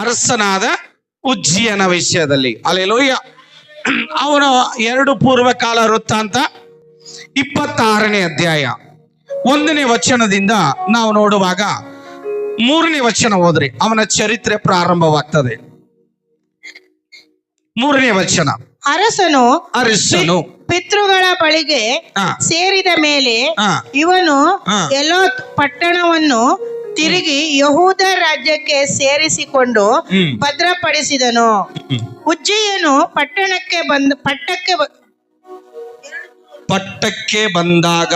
ಅರಸನಾದ ಉಜ್ಜಿಯನ ವಿಷಯದಲ್ಲಿ. ಅಲ್ಲೆಲೂಯ. ಅವನು 2 ಪೂರ್ವಕಾಲ ವೃತ್ತಾಂತ 26ನೇ ಅಧ್ಯಾಯ 1ನೇ ವಚನದಿಂದ ನಾವು ನೋಡುವಾಗ 3ನೇ ವಚನ ಹೋದ್ರಿ ಅವನ ಚರಿತ್ರೆ ಪ್ರಾರಂಭವಾಗ್ತದೆ. 3ನೇ ವಚನ. ಅರಸನು ಪಿತೃಗಳ ಬಳಿಗೆ ಸೇರಿದ ಮೇಲೆ ಇವನು ಎಲೋತ್ ಪಟ್ಟಣವನ್ನು ತಿರುಗಿ ಯಹೂದ ರಾಜ್ಯಕ್ಕೆ ಸೇರಿಸಿಕೊಂಡು ಭದ್ರಪಡಿಸಿದನು. ಉಜ್ಜಿಯನು ಪಟ್ಟಣಕ್ಕೆ ಬಂದಾಗ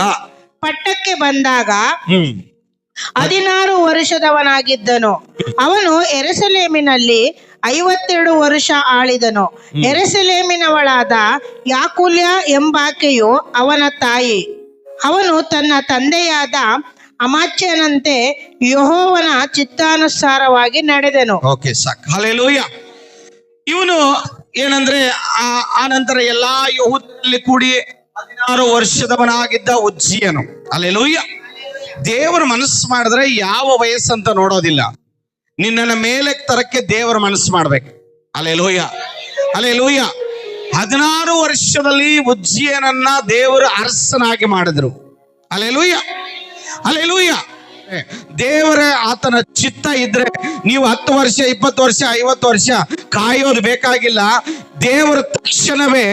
16 ವರ್ಷದವನಾಗಿದ್ದನು. ಅವನು ಯೆರೂಸಲೇಮಿನಲ್ಲಿ 52 ವರ್ಷ ಆಳಿದನು. ಯೆರೂಸಲೇಮಿನವಳಾದ ಯಾಕೂಲ್ಯ ಎಂಬಾಕೆಯು ಅವನ ತಾಯಿ. ಅವನು ತನ್ನ ತಂದೆಯಾದ ಅಮಾಚ್ಯನಂತೆ ಯೆಹೋವನ ಚಿತ್ತಾನುಸಾರವಾಗಿ ನಡೆದನು. ಓಕೆ, ಸಾಕು. ಹಲ್ಲೆಲೂಯ. ಇವನು ಏನಂದ್ರೆ ಆ ನಂತರ ಎಲ್ಲಾ ಯೆಹೂದ್ಯರಲ್ಲಿ ಕೂಡಿ 16 ವರ್ಷದವನಾಗಿದ್ದ ಉಜ್ಜಿಯನು. ಹಲ್ಲೆಲೂಯ. ದೇವರ ಮನಸ್ಸು ಮಾಡಿದ್ರೆ ಯಾವ ವಯಸ್ಸಂತ ನೋಡೋದಿಲ್ಲ. ನಿನ್ನನ್ನ ಮೇಲೆ ತರಕ್ಕೆ ದೇವರ ಮನಸ್ಸು ಮಾಡ್ಬೇಕು. Hallelujah, hallelujah. 16 ವರ್ಷದಲ್ಲಿ ಉಜ್ಜಿಯನನ್ನ ದೇವರು ಅರಸನಾಗಿ ಮಾಡಿದ್ರು. Hallelujah, hallelujah. ದೇವರ ಆತನ ಚಿತ್ತ ಇದ್ರೆ ನೀವು 10 ವರ್ಷ 20 ವರ್ಷ 50 ವರ್ಷ ಕಾಯೋದು ಬೇಕಾಗಿಲ್ಲ. ದೇವರ ತಕ್ಷಣವೇ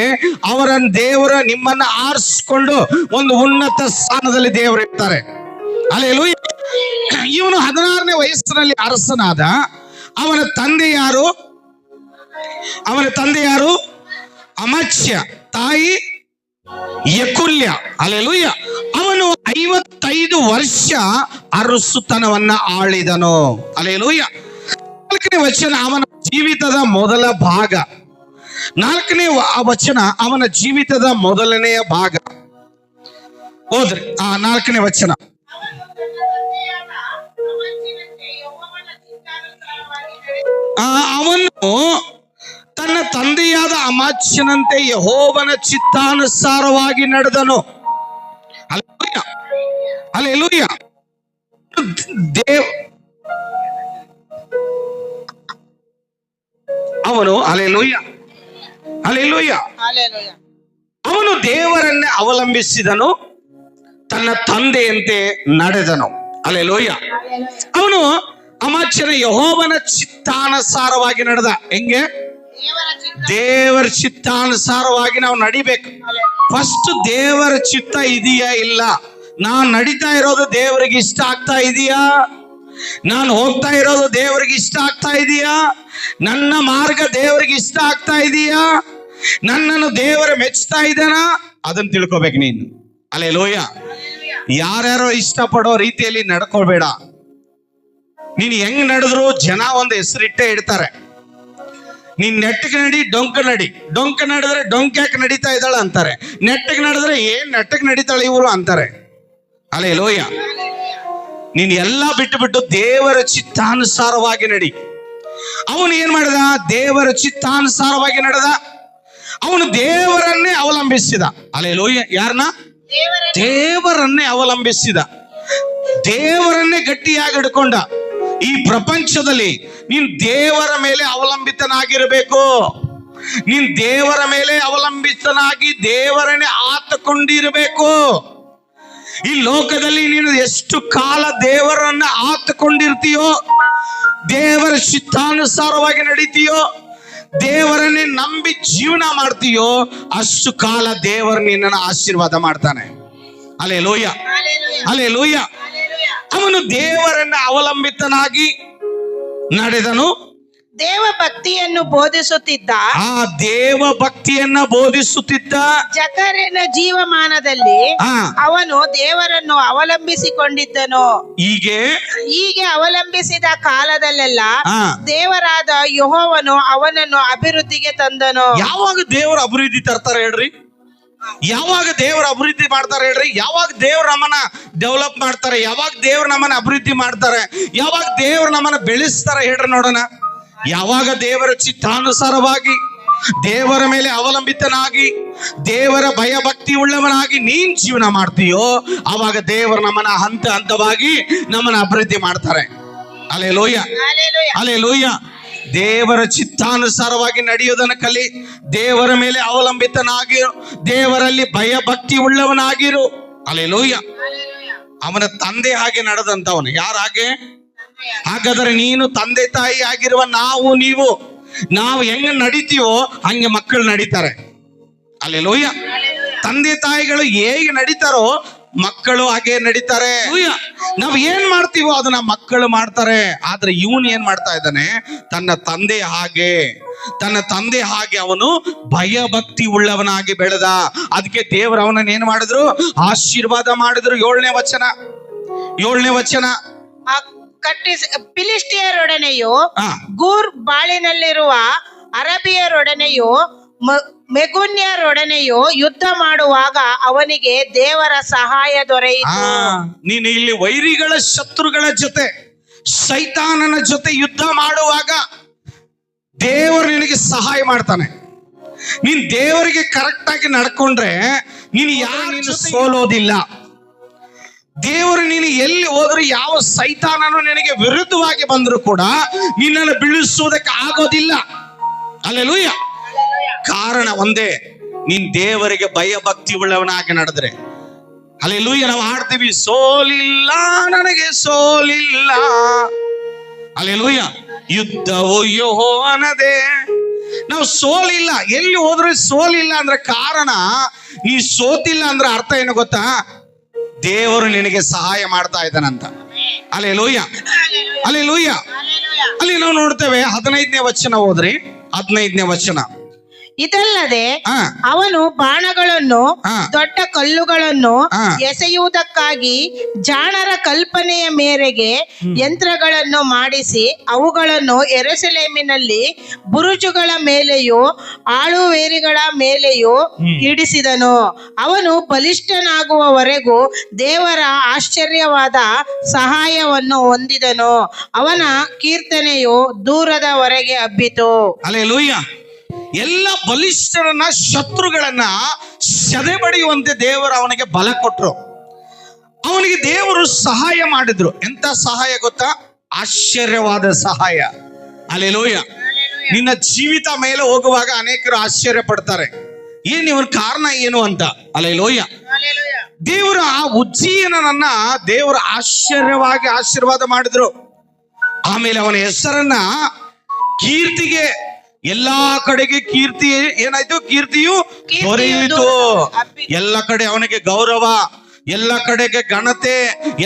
ದೇವರ ನಿಮ್ಮನ್ನ ಆರಿಸಿಕೊಂಡು ಒಂದು ಉನ್ನತ ಸ್ಥಾನದಲ್ಲಿ ದೇವರು ಇರ್ತಾರೆ. ಹಲ್ಲೆಲೂಯ. ಇವನು 16ನೇ ವಯಸ್ಸಿನಲ್ಲಿ ಅರಸನಾದ. ಅವನ ತಂದೆ ಯಾರು? ಅಮಾಚ್ಯ. ತಾಯಿ ಯಕುಲ್ಯ. ಹಲ್ಲೆಲೂಯ. ಅವನು 55 ವರ್ಷ ಅರಸುತನವನ್ನ ಆಳಿದನು. ಹಲ್ಲೆಲೂಯ. 4ನೇ ವಚನ ಅವನ ಜೀವಿತದ ಮೊದಲ ಭಾಗ. 4ನೇ ವಚನ ಅವನ ಜೀವಿತದ ಮೊದಲನೆಯ ಭಾಗ. ಹೋದ್ರಿ 4ನೇ ವಚನ. ಅವನು ತನ್ನ ತಂದೆಯಾದ ಅಮಾಚ್ಯನಂತೆ ಯೆಹೋವನ ಚಿತ್ತಾನುಸಾರವಾಗಿ ನಡೆದನು. Hallelujah, hallelujah. ಅವನು ಹಲ್ಲೆಲೂಯ, ಹಲ್ಲೆಲೂಯ. ಅವನು ದೇವರನ್ನೇ ಅವಲಂಬಿಸಿದನು, ತನ್ನ ತಂದೆಯಂತೆ ನಡೆದನು. ಹಲ್ಲೆಲೂಯ. ಅವನು ಅಮಾಚ್ಯನ ಯೆಹೋವನ ಚಿತ್ತಾನುಸಾರವಾಗಿ ನಡೆದ. ಹೆಂಗೆ? ದೇವರ ಚಿತ್ತಾನುಸಾರವಾಗಿ ನಾವು ನಡಿಬೇಕು. ಫಸ್ಟ್ ದೇವರ ಚಿತ್ತ ಇದೆಯಾ ಇಲ್ಲ, ನಾನು ನಡೀತಾ ಇರೋದು ದೇವರಿಗೆ ಇಷ್ಟ ಆಗ್ತಾ ಇದೆಯಾ, ನಾನು ಹೋಗ್ತಾ ಇರೋದು ದೇವರಿಗೆ ಇಷ್ಟ ಆಗ್ತಾ ಇದೆಯಾ, ನನ್ನ ಮಾರ್ಗ ದೇವರಿಗೆ ಇಷ್ಟ ಆಗ್ತಾ ಇದೆಯಾ, ನನ್ನನ್ನು ದೇವರ ಮೆಚ್ಚುತ್ತಾ ಇದ್ದಾನ, ಅದನ್ನ ತಿಳ್ಕೊಬೇಕು ನೀನು. ಹಲ್ಲೆಲೂಯ. ಯಾರ್ಯಾರೋ ಇಷ್ಟಪಡೋ ರೀತಿಯಲ್ಲಿ ನಡ್ಕೊಳ್ಬೇಡ. ನೀನ್ ಹೆಂಗ್ ನಡೆದ್ರು ಜನ ಒಂದು ಹೆಸರಿಟ್ಟೇ ಇಡ್ತಾರೆ. ನೀನ್ ನೆಟ್ಟಗೆ ನಡಿ, ಡೊಂಕ ನಡಿ. ಡೊಂಕ ನಡೆದ್ರೆ ಡೊಂಕ ಯಾಕೆ ನಡೀತಾ ಇದ್ದಾಳ ಅಂತಾರೆ. ನೆಟ್ಟಗೆ ನಡೆದ್ರೆ ಏನ್ ನೆಟ್ಟಗೆ ನಡೀತಾಳೆ ಇವರು ಅಂತಾರೆ. ಹಲ್ಲೆಲೂಯ. ನೀನ್ ಎಲ್ಲಾ ಬಿಟ್ಟು ದೇವರ ಚಿತ್ತಾನುಸಾರವಾಗಿ ನಡಿ. ಅವನು ಏನ್ ಮಾಡಿದ? ದೇವರ ಚಿತ್ತಾನುಸಾರವಾಗಿ ನಡೆದ. ಅವನು ದೇವರನ್ನೇ ಅವಲಂಬಿಸಿದ. ಹಲ್ಲೆಲೂಯ. ಯಾರನ್ನ? ದೇವರನ್ನೇ ಅವಲಂಬಿಸಿದ. ದೇವರನ್ನೇ ಗಟ್ಟಿಯಾಗಿ ಹಿಡ್ಕೊಂಡ. ಈ ಪ್ರಪಂಚದಲ್ಲಿ ನೀನ್ ದೇವರ ಮೇಲೆ ಅವಲಂಬಿತನಾಗಿರಬೇಕು. ನೀನ್ ದೇವರ ಮೇಲೆ ಅವಲಂಬಿತನಾಗಿ ದೇವರನ್ನೇ ಆತುಕೊಂಡಿರಬೇಕು. ಈ ಲೋಕದಲ್ಲಿ ನೀನು ಎಷ್ಟು ಕಾಲ ದೇವರನ್ನ ಆತುಕೊಂಡಿರ್ತೀಯೋ, ದೇವರ ಚಿತ್ತಾನುಸಾರವಾಗಿ ನಡೀತೀಯೋ, ದೇವರನ್ನೇ ನಂಬಿ ಜೀವನ ಮಾಡ್ತೀಯೋ, ಅಷ್ಟು ಕಾಲ ದೇವರು ನಿನ್ನನ್ನು ಆಶೀರ್ವಾದ ಮಾಡ್ತಾನೆ. Hallelujah, hallelujah. ಅವನು ದೇವರನ್ನ ಅವಲಂಬಿತನಾಗಿ ನಡೆದನು. ದೇವ ಭಕ್ತಿಯನ್ನು ಬೋಧಿಸುತ್ತಿದ್ದ. ಜಕರನ ಜೀವಮಾನದಲ್ಲಿ ಅವನು ದೇವರನ್ನು ಅವಲಂಬಿಸಿಕೊಂಡಿದ್ದನು. ಹೀಗೆ ಅವಲಂಬಿಸಿದ ಕಾಲದಲ್ಲೆಲ್ಲ ದೇವರಾದ ಯೆಹೋವನು ಅವನನ್ನು ಅಭಿವೃದ್ಧಿಗೆ ತಂದನು. ಯಾವಾಗ ದೇವರ ಅಭಿವೃದ್ಧಿ ತರ್ತಾರೆ ಹೇಳ್ರಿ? ಯಾವಾಗ ದೇವರ ಅಭಿವೃದ್ಧಿ ಮಾಡ್ತಾರೆ ಹೇಳ್ರಿ? ಯಾವಾಗ ದೇವ್ರ ನಮ್ಮನ್ನ ಡೆವಲಪ್ ಮಾಡ್ತಾರೆ? ಯಾವಾಗ ದೇವ್ರ ನಮ್ಮನ್ನ ಅಭಿವೃದ್ಧಿ ಮಾಡ್ತಾರೆ? ಯಾವಾಗ ದೇವ್ರ ನಮ್ಮನ್ನ ಬೆಳೆಸ್ತಾರೆ ಹೇಳ್ರಿ ನೋಡೋಣ. ಯಾವಾಗ ದೇವರ ಚಿತ್ತಾನುಸಾರವಾಗಿ, ದೇವರ ಮೇಲೆ ಅವಲಂಬಿತನಾಗಿ, ದೇವರ ಭಯ ಭಕ್ತಿ ಉಳ್ಳವನಾಗಿ ನೀನ್ ಜೀವನ ಮಾಡ್ತೀಯೋ, ಆವಾಗ ದೇವರು ನಮ್ಮನ್ನ ಹಂತವಾಗಿ ನಮ್ಮನ್ನ ಅಭಿವೃದ್ಧಿ ಮಾಡ್ತಾರೆ. Hallelujah, hallelujah. ದೇವರ ಚಿತ್ತಾನುಸಾರವಾಗಿ ನಡೆಯುವುದನ್ನು ಕಲಿ. ದೇವರ ಮೇಲೆ ಅವಲಂಬಿತನಾಗಿರು. ದೇವರಲ್ಲಿ ಭಯ ಭಕ್ತಿ ಉಳ್ಳವನಾಗಿರು. ಹಲ್ಲೆಲೂಯಾ. ಅವನ ತಂದೆ ಹಾಗೆ ನಡೆದಂತವನು. ಯಾರ ಹಾಗೆ? ಹಾಗಾದರೆ ನೀನು ತಂದೆ ತಾಯಿ ಆಗಿರುವ ನಾವು ಹೆಂಗ ನಡೀತೀವೋ ಹಂಗೆ ಮಕ್ಕಳು ನಡೀತಾರೆ. ಹಲ್ಲೆಲೂಯಾ. ತಂದೆ ತಾಯಿಗಳು ಹೇಗೆ ನಡೀತಾರೋ ಮಕ್ಕಳು ಹಾಗೆ ನಡೀತಾರೆ. ನಾವ್ ಏನ್ ಮಾಡ್ತೀವೋ ಅದನ್ನ ಮಕ್ಕಳು ಮಾಡ್ತಾರೆ. ಆದ್ರೆ ಇವನು ಏನ್ ಮಾಡ್ತಾ ಇದ್ದಾನೆ? ತನ್ನ ತಂದೆ ಹಾಗೆ ಅವನು ಭಯ ಭಕ್ತಿ ಉಳ್ಳವನಾಗಿ ಬೆಳೆದ. ಅದಕ್ಕೆ ದೇವರು ಅವನನ್ನ ಏನ್ ಮಾಡಿದ್ರು? ಆಶೀರ್ವಾದ ಮಾಡಿದ್ರು. 7ನೇ ವಚನ. ಫಿಲಿಸ್ಟಿಯರೊಡನೆಯೂ ಗೂರ್ ಬಾಳಿನಲ್ಲಿರುವ ಅರಬಿಯರೊಡನೆಯೂ ಮೆಗುನ್ಯರೊಡನೆಯೂ ಯುದ್ಧ ಮಾಡುವಾಗ ಅವನಿಗೆ ದೇವರ ಸಹಾಯ ದೊರೆಯಿತು. ನೀನು ಇಲ್ಲಿ ವೈರಿಗಳ ಶತ್ರುಗಳ ಜೊತೆ ಸೈತಾನನ ಜೊತೆ ಯುದ್ಧ ಮಾಡುವಾಗ ದೇವರು ನಿನಗೆ ಸಹಾಯ ಮಾಡ್ತಾನೆ. ನೀನ್ ದೇವರಿಗೆ ಕರೆಕ್ಟ್ ಆಗಿ ನಡ್ಕೊಂಡ್ರೆ ನೀನು ಯಾರು ಸೋಲೋದಿಲ್ಲ. ದೇವರು ನೀನು ಎಲ್ಲಿ ಹೋದ್ರು ಯಾವ ಸೈತಾನನು ನಿನಗೆ ವಿರುದ್ಧವಾಗಿ ಬಂದ್ರು ಕೂಡ ನಿನ್ನನ್ನು ಬೀಳಿಸುವುದಕ್ಕೆ ಆಗೋದಿಲ್ಲ. ಹಲ್ಲೆಲೂಯಾ. ಕಾರಣ ಒಂದೇ, ನೀನ್ ದೇವರಿಗೆ ಭಯ ಭಕ್ತಿ ಉಳ್ಳವನಾಗಿ ನಡೆದ್ರೆ. ಹಲ್ಲೆಲೂಯಾ. ನಾವು ಹಾಡ್ತೀವಿ, ಸೋಲಿಲ್ಲ ನನಗೆ ಸೋಲಿಲ್ಲ. ಹಲ್ಲೆಲೂಯಾ. ಯುದ್ಧವು ಯೆಹೋವನದೇ. ನಾವು ಸೋಲಿಲ್ಲ, ಎಲ್ಲಿ ಹೋದ್ರೆ ಸೋಲಿಲ್ಲ ಅಂದ್ರೆ ಕಾರಣ, ನೀ ಸೋತಿಲ್ಲ ಅಂದ್ರೆ ಅರ್ಥ ಏನು ಗೊತ್ತಾ? ದೇವರು ನಿನಗೆ ಸಹಾಯ ಮಾಡ್ತಾ ಇದ್ದಾನಂತ. ಹಲ್ಲೆಲೂಯಾ. ಹಲ್ಲೆಲೂಯಾ. ಅಲ್ಲಿ ನಾವು ನೋಡ್ತೇವೆ 15ನೇ ವಚನ ಓದ್ರಿ. 15ನೇ ವಚನ. ಇದಲ್ಲದೆ ಅವನು ಬಾಣಗಳನ್ನು ದೊಡ್ಡ ಕಲ್ಲುಗಳನ್ನು ಎಸೆಯುವುದಕ್ಕಾಗಿ ಜಾಣರ ಕಲ್ಪನೆಯ ಮೇರೆಗೆ ಯಂತ್ರಗಳನ್ನು ಮಾಡಿಸಿ ಅವುಗಳನ್ನು ಯೆರೂಸಲೇಮಿನಲ್ಲಿ ಬುರುಜುಗಳ ಮೇಲೆಯೂ ಆಳುವೇರಿಗಳ ಮೇಲೆಯೂ ಇಡಿಸಿದನು. ಅವನು ಬಲಿಷ್ಠನಾಗುವವರೆಗೂ ದೇವರ ಆಶ್ಚರ್ಯವಾದ ಸಹಾಯವನ್ನು ಹೊಂದಿದನು. ಅವನ ಕೀರ್ತನೆಯು ದೂರದವರೆಗೆ ಹಬ್ಬಿತು. ಹಲ್ಲೆಲೂಯಾ. ಎಲ್ಲ ಬಲಿಷ್ಠರನ್ನ ಶತ್ರುಗಳನ್ನ ಸದೆಬಡಿಯುವಂತೆ ದೇವರು ಅವನಿಗೆ ಬಲ ಕೊಟ್ರು. ಅವನಿಗೆ ದೇವರು ಸಹಾಯ ಮಾಡಿದ್ರು. ಎಂತ ಸಹಾಯ ಗೊತ್ತಾ? ಆಶ್ಚರ್ಯವಾದ ಸಹಾಯ. ಹಲ್ಲೆಲೂಯಾ. ನಿನ್ನ ಜೀವಿತ ಮೇಲೆ ಹೋಗುವಾಗ ಅನೇಕರು ಆಶ್ಚರ್ಯ ಪಡ್ತಾರೆ, ಏನ್ ಇವನ್ ಕಾರಣ ಏನು ಅಂತ. ಹಲ್ಲೆಲೂಯಾ. ದೇವರ ಆ ಉಜ್ಜೀಯನನ್ನ ದೇವರು ಆಶ್ಚರ್ಯವಾಗಿ ಆಶೀರ್ವಾದ ಮಾಡಿದ್ರು. ಆಮೇಲೆ ಅವನ ಹೆಸರನ್ನ ಕೀರ್ತಿಗೆ, ಎಲ್ಲಾ ಕಡೆಗೆ ಕೀರ್ತಿ ಏನಾಯ್ತು? ಕೀರ್ತಿಯು ದೊರೆಯಿತು. ಎಲ್ಲ ಕಡೆ ಅವನಿಗೆ ಗೌರವ, ಎಲ್ಲ ಕಡೆಗೆ ಘನತೆ,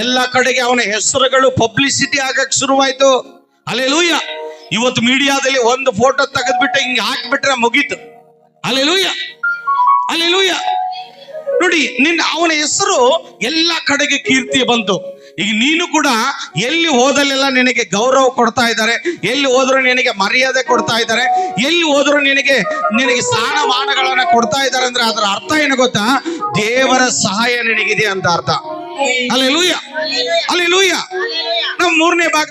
ಎಲ್ಲ ಕಡೆಗೆ ಅವನ ಹೆಸರುಗಳು ಪಬ್ಲಿಸಿಟಿ ಆಗಕ್ ಶುರುವಾಯ್ತು. ಹಲ್ಲೆಲೂಯಾ. ಇವತ್ತು ಮೀಡಿಯಾದಲ್ಲಿ ಒಂದು ಫೋಟೋ ತೆಗೆದ್ಬಿಟ್ಟು ಹಿಂಗೆ ಹಾಕ್ಬಿಟ್ರೆ ಮುಗೀತು. ಹಲ್ಲೆಲೂಯಾ. ಹಲ್ಲೆಲೂಯಾ. ನೋಡಿ, ಅವನ ಹೆಸರು ಎಲ್ಲ ಕಡೆಗೆ ಕೀರ್ತಿ ಬಂತು. ಈಗ ನೀನು ಕೂಡ ಎಲ್ಲಿ ಹೋದಲ್ಲೆಲ್ಲ ನಿನಗೆ ಗೌರವ ಕೊಡ್ತಾ ಇದ್ದಾರೆ, ಎಲ್ಲಿ ಹೋದ್ರು ನಿನಗೆ ಮರ್ಯಾದೆ ಕೊಡ್ತಾ ಇದ್ದಾರೆ, ಎಲ್ಲಿ ಹೋದ್ರು ನಿನಗೆ ಸ್ಥಾನಮಾನಗಳನ್ನ ಕೊಡ್ತಾ ಇದ್ದಾರೆ ಅಂದ್ರೆ ಅದರ ಅರ್ಥ ಏನು ಗೊತ್ತಾ? ದೇವರ ಸಹಾಯ ನಿನಗಿದೆ ಅಂತ ಅರ್ಥ. ಹಲ್ಲೆಲೂಯಾ. ಹಲ್ಲೆಲೂಯಾ. ನಾವು 3ನೇ ಭಾಗ,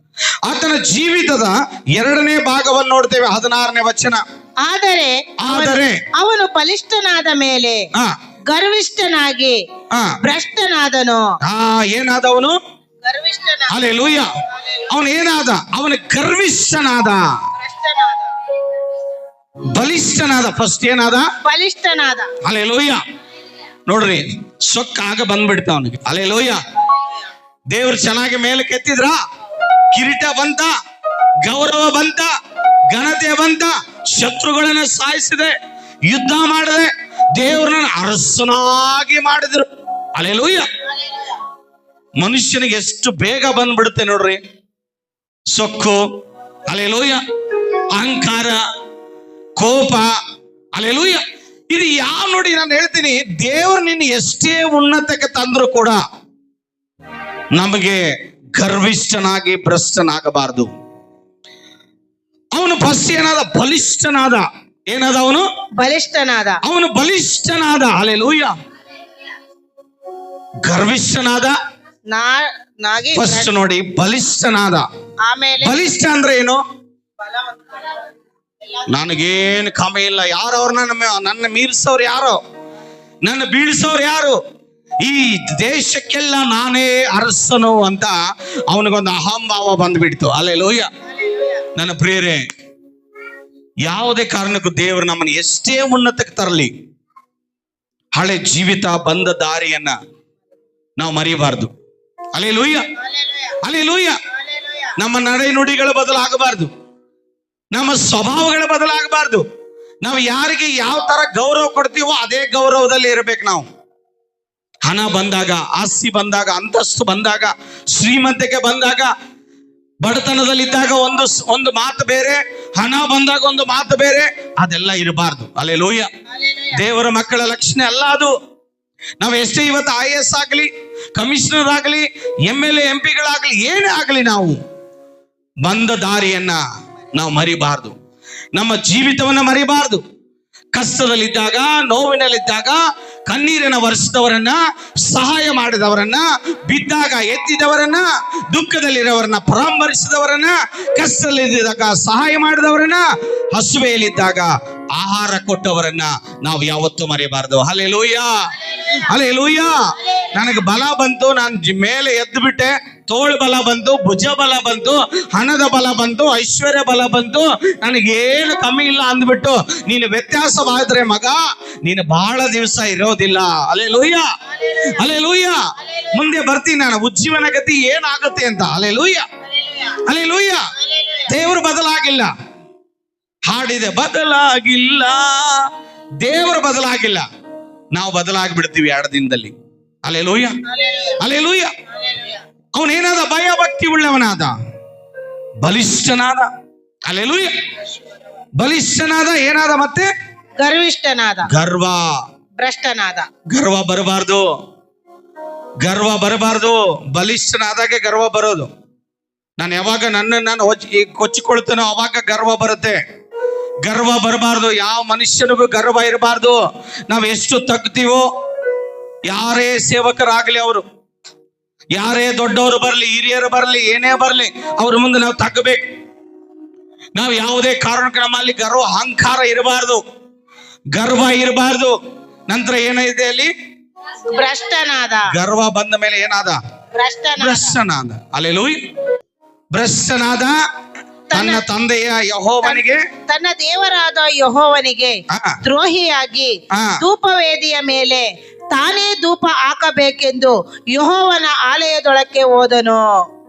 ಆತನ ಜೀವಿತದ 2ನೇ ಭಾಗವನ್ನು ನೋಡ್ತೇವೆ. 16ನೇ ವಚನ. ಆದರೆ ಅವನು ಬಲಿಷ್ಠನಾದ ಮೇಲೆ ಗರ್ವಿಷ್ಠನಾಗಿ ಭ್ರಷ್ಟನಾದನು. ಏನಾದವನು? ಹಲ್ಲೆಲೂಯಾ. ಅವನು ಏನಾದ? ಅವನು ಗರ್ವಿಷ್ಠನಾದ, ಬಲಿಷ್ಠನಾದ. ಫಸ್ಟ್ ಏನಾದ? ಬಲಿಷ್ಠನಾದ. ಹಲ್ಲೆಲೂಯಾ. ನೋಡ್ರಿ, ಸೊಕ್ಕ ಆಗ ಬಂದ್ಬಿಡ್ತ ಅವನಿಗೆ. ಹಲ್ಲೆಲೂಯಾ. ದೇವ್ರು ಚೆನ್ನಾಗಿ ಮೇಲೆ ಕೆತ್ತಿದ್ರ, ಕಿರೀಟ ಬಂತ, ಗೌರವ ಬಂತ, ಘನತೆ ಬಂತ, ಶತ್ರುಗಳನ್ನ ಸಾಯಿಸಿದೆ, ಯುದ್ಧ ಮಾಡಿದೆ, ದೇವ್ರನ್ನ ಅರಸನಾಗಿ ಮಾಡಿದ್ರು. ಹಲ್ಲೆಲೂಯಾ. ಮನುಷ್ಯನಿಗೆ ಎಷ್ಟು ಬೇಗ ಬಂದ್ಬಿಡುತ್ತೆ ನೋಡ್ರಿ ಸೊಕ್ಕು. ಹಲ್ಲೆಲೂಯಾ. ಅಹಂಕಾರ, ಕೋಪ. ಹಲ್ಲೆಲೂಯಾ. ಇದು ನೋಡಿ, ನಾನು ಹೇಳ್ತೀನಿ, ದೇವ್ರು ನಿನ್ನ ಎಷ್ಟೇ ಉನ್ನತಕ್ಕೆ ತಂದ್ರು ಕೂಡ ನಮಗೆ ಗರ್ವಿಷ್ಠನಾಗಿ ಭ್ರಷ್ಟನಾಗಬಾರದು. ಅವನು ಫಸ್ಟ್ ಏನಾದ? ಬಲಿಷ್ಠನಾದ. ಏನದ? ಅವನು ಬಲಿಷ್ಠನಾದ. ಹಲ್ಲೆಲೂಯಾ. ಗರ್ವಿಷ್ಠನಾದ. ಫಸ್ಟ್ ನೋಡಿ, ಬಲಿಷ್ಠನಾದ. ಆಮೇಲೆ ಬಲಿಷ್ಠ ಅಂದ್ರೆ ಏನು? ನನಗೇನು ಕಮ್ಮಿ ಇಲ್ಲ, ಯಾರವ್ರ ನನ್ನ ಮೀರಿಸೋರು ಯಾರೋ, ನನ್ನ ಬೀಳಿಸೋರು ಯಾರು, ಈ ದೇಶಕ್ಕೆಲ್ಲ ನಾನೇ ಅರಸನು ಅಂತ ಅವನಿಗೊಂದು ಅಹಂಭಾವ ಬಂದ್ಬಿಡ್ತು. ಹಲ್ಲೆಲೂಯಾ. ನನ್ನ ಪ್ರಿಯರೇ, ಯಾವುದೇ ಕಾರಣಕ್ಕೂ ದೇವರು ನಮ್ಮನ್ನು ಎಷ್ಟೇ ಉನ್ನತಕ್ಕೆ ತರಲಿ, ಹಳೆ ಜೀವಿತ ಬಂದ ದಾರಿಯನ್ನ ನಾವು ಮರಿಬಾರ್ದು. Hallelujah, hallelujah. ನಮ್ಮ ನಡೆ ನುಡಿಗಳು ಬದಲಾಗಬಾರ್ದು, ನಮ್ಮ ಸ್ವಭಾವಗಳು ಬದಲಾಗಬಾರ್ದು. ನಾವು ಯಾರಿಗೆ ಯಾವ ತರ ಗೌರವ ಕೊಡ್ತೀವೋ ಅದೇ ಗೌರವದಲ್ಲಿ ಇರಬೇಕು. ನಾವು ಹಣ ಬಂದಾಗ, ಆಸ್ತಿ ಬಂದಾಗ, ಅಂತಸ್ತು ಬಂದಾಗ, ಶ್ರೀಮಂತಿಕೆ ಬಂದಾಗ, ಬಡತನದಲ್ಲಿದ್ದಾಗ ಒಂದು ಮಾತು ಬೇರೆ, ಹಣ ಬಂದಾಗ ಒಂದು ಮಾತು ಬೇರೆ, ಅದೆಲ್ಲ ಇರಬಾರ್ದು. ಹಲ್ಲೆಲೂಯಾ. ದೇವರ ಮಕ್ಕಳ ಲಕ್ಷಣ ಅಲ್ಲ ಅದು. ನಾವು ಎಷ್ಟೇ ಇವತ್ತು IAS ಆಗಲಿ, ಕಮಿಷನರ್ ಆಗಲಿ, MLA MP ಗಳಾಗ್ಲಿ, ಏನೇ ಆಗಲಿ, ನಾವು ಬಂದ ದಾರಿಯನ್ನ ನಾವು ಮರಿಬಾರ್ದು. ನಮ್ಮ ಜೀವಿತವನ್ನ ಮರಿಬಾರ್ದು. ಕಷ್ಟದಲ್ಲಿದ್ದಾಗ, ನೋವಿನಲ್ಲಿದ್ದಾಗ ಕಣ್ಣೀರಿನ ವರ್ಷದವರನ್ನ, ಸಹಾಯ ಮಾಡಿದವರನ್ನ, ಬಿದ್ದಾಗ ಎತ್ತಿದವರನ್ನ, ದುಃಖದಲ್ಲಿರೋವರನ್ನ ಪರಾಮರ್ಶಿಸಿದವರನ್ನ, ಕಷ್ಟದಲ್ಲಿದ್ದಾಗ ಸಹಾಯ ಮಾಡಿದವರನ್ನ, ಹಸುವೆಯಲ್ಲಿದ್ದಾಗ ಆಹಾರ ಕೊಟ್ಟವರನ್ನ ನಾವು ಯಾವತ್ತೂ ಮರೆಯಬಾರದು. Hallelujah, hallelujah. ನನಗೆ ಬಲ ಬಂತು, ನಾನು ಮೇಲೆ ಎದ್ದು ಬಿಟ್ಟೆ, ತೋಳು ಬಲ ಬಂತು, ಭುಜ ಬಲ ಬಂತು, ಹಣದ ಬಲ ಬಂತು, ಐಶ್ವರ್ಯ ಬಲ ಬಂತು, ನನಗೇನು ಕಮ್ಮಿ ಇಲ್ಲ ಅಂದ್ಬಿಟ್ಟು ನೀನು ವ್ಯತ್ಯಾಸವಾದ್ರೆ ಮಗ, ನೀನು ಬಹಳ ದಿವಸ ಇರೋದಿಲ್ಲ. Hallelujah, hallelujah. ಮುಂದೆ ಬರ್ತೀನಿ ನಾನು, ಉಜ್ಜೀವನ ಗತಿ ಏನಾಗುತ್ತೆ ಅಂತ. Hallelujah, hallelujah. ದೇವರು ಬದಲಾಗಿಲ್ಲ. ಹಾಡಿದೆ ಬದಲಾಗಿಲ್ಲ, ದೇವರು ಬದಲಾಗಿಲ್ಲ. ನಾವು ಬದಲಾಗಿ ಬಿಡ್ತೀವಿ 2 ದಿನದಲ್ಲಿ. Hallelujah, hallelujah. ಅವನೇನಾದ? ಭಯ ಭಕ್ತಿ ಉಳ್ಳವನಾದ, ಬಲಿಷ್ಠನಾದ. ಹಲ್ಲೆಲೂಯಾ. ಬಲಿಷ್ಠನಾದ, ಏನಾದ? ಮತ್ತೆ ಗರ್ವಿಷ್ಠನಾದ, ಗರ್ವ, ಭ್ರಷ್ಟನಾದ. ಗರ್ವ ಬರಬಾರ್ದು, ಗರ್ವ ಬರಬಾರ್ದು. ಬಲಿಷ್ಠನಾದಾಗೆ ಗರ್ವ ಬರೋದು. ನಾನು ಯಾವಾಗ ನಾನು ಕೊಚ್ಚಿಕೊಳ್ತೇನೋ ಅವಾಗ ಗರ್ವ ಬರುತ್ತೆ. ಗರ್ವ ಬರಬಾರ್ದು. ಯಾವ ಮನುಷ್ಯನಿಗೂ ಗರ್ವ ಇರಬಾರ್ದು. ನಾವು ಎಷ್ಟು ತಗ್ತೀವೋ, ಯಾರೇ ಸೇವಕರಾಗ್ಲಿ, ಅವರು ಯಾರೇ ದೊಡ್ಡವರು ಬರ್ಲಿ, ಹಿರಿಯರು ಬರ್ಲಿ, ಏನೇ ಬರ್ಲಿ, ಅವ್ರ ಮುಂದೆ ನಾವು ತಗ್ಬೇಕು. ನಾವು ಯಾವುದೇ ಕಾರಣಕ್ಕೆ ನಮ್ಮಲ್ಲಿ ಗರ್ವ, ಅಹಂಕಾರ ಇರಬಾರ್ದು, ಗರ್ವ ಇರಬಾರ್ದು. ನಂತರ ಏನಿದೆ ಅಲ್ಲಿ? ಭ್ರಷ್ಟನಾದ. ಗರ್ವ ಬಂದ ಮೇಲೆ ಏನಾದ? ಭ್ರಷ್ಟನಾದ. ಹಲ್ಲೆಲೂಯಾ. ಭ್ರಷ್ಟನಾದ, ತನ್ನ ತಂದೆಯ ಯೆಹೋವನಿಗೆ, ತನ್ನ ದೇವರಾದ ಯೆಹೋವನಿಗೆ ದ್ರೋಹಿಯಾಗಿ ಧೂಪವೇದಿಯ ಮೇಲೆ ತಾನೇ ಧೂಪ ಹಾಕಬೇಕೆಂದು ಯೆಹೋವನ ಆಲಯದೊಳಕ್ಕೆ ಹೋದನು.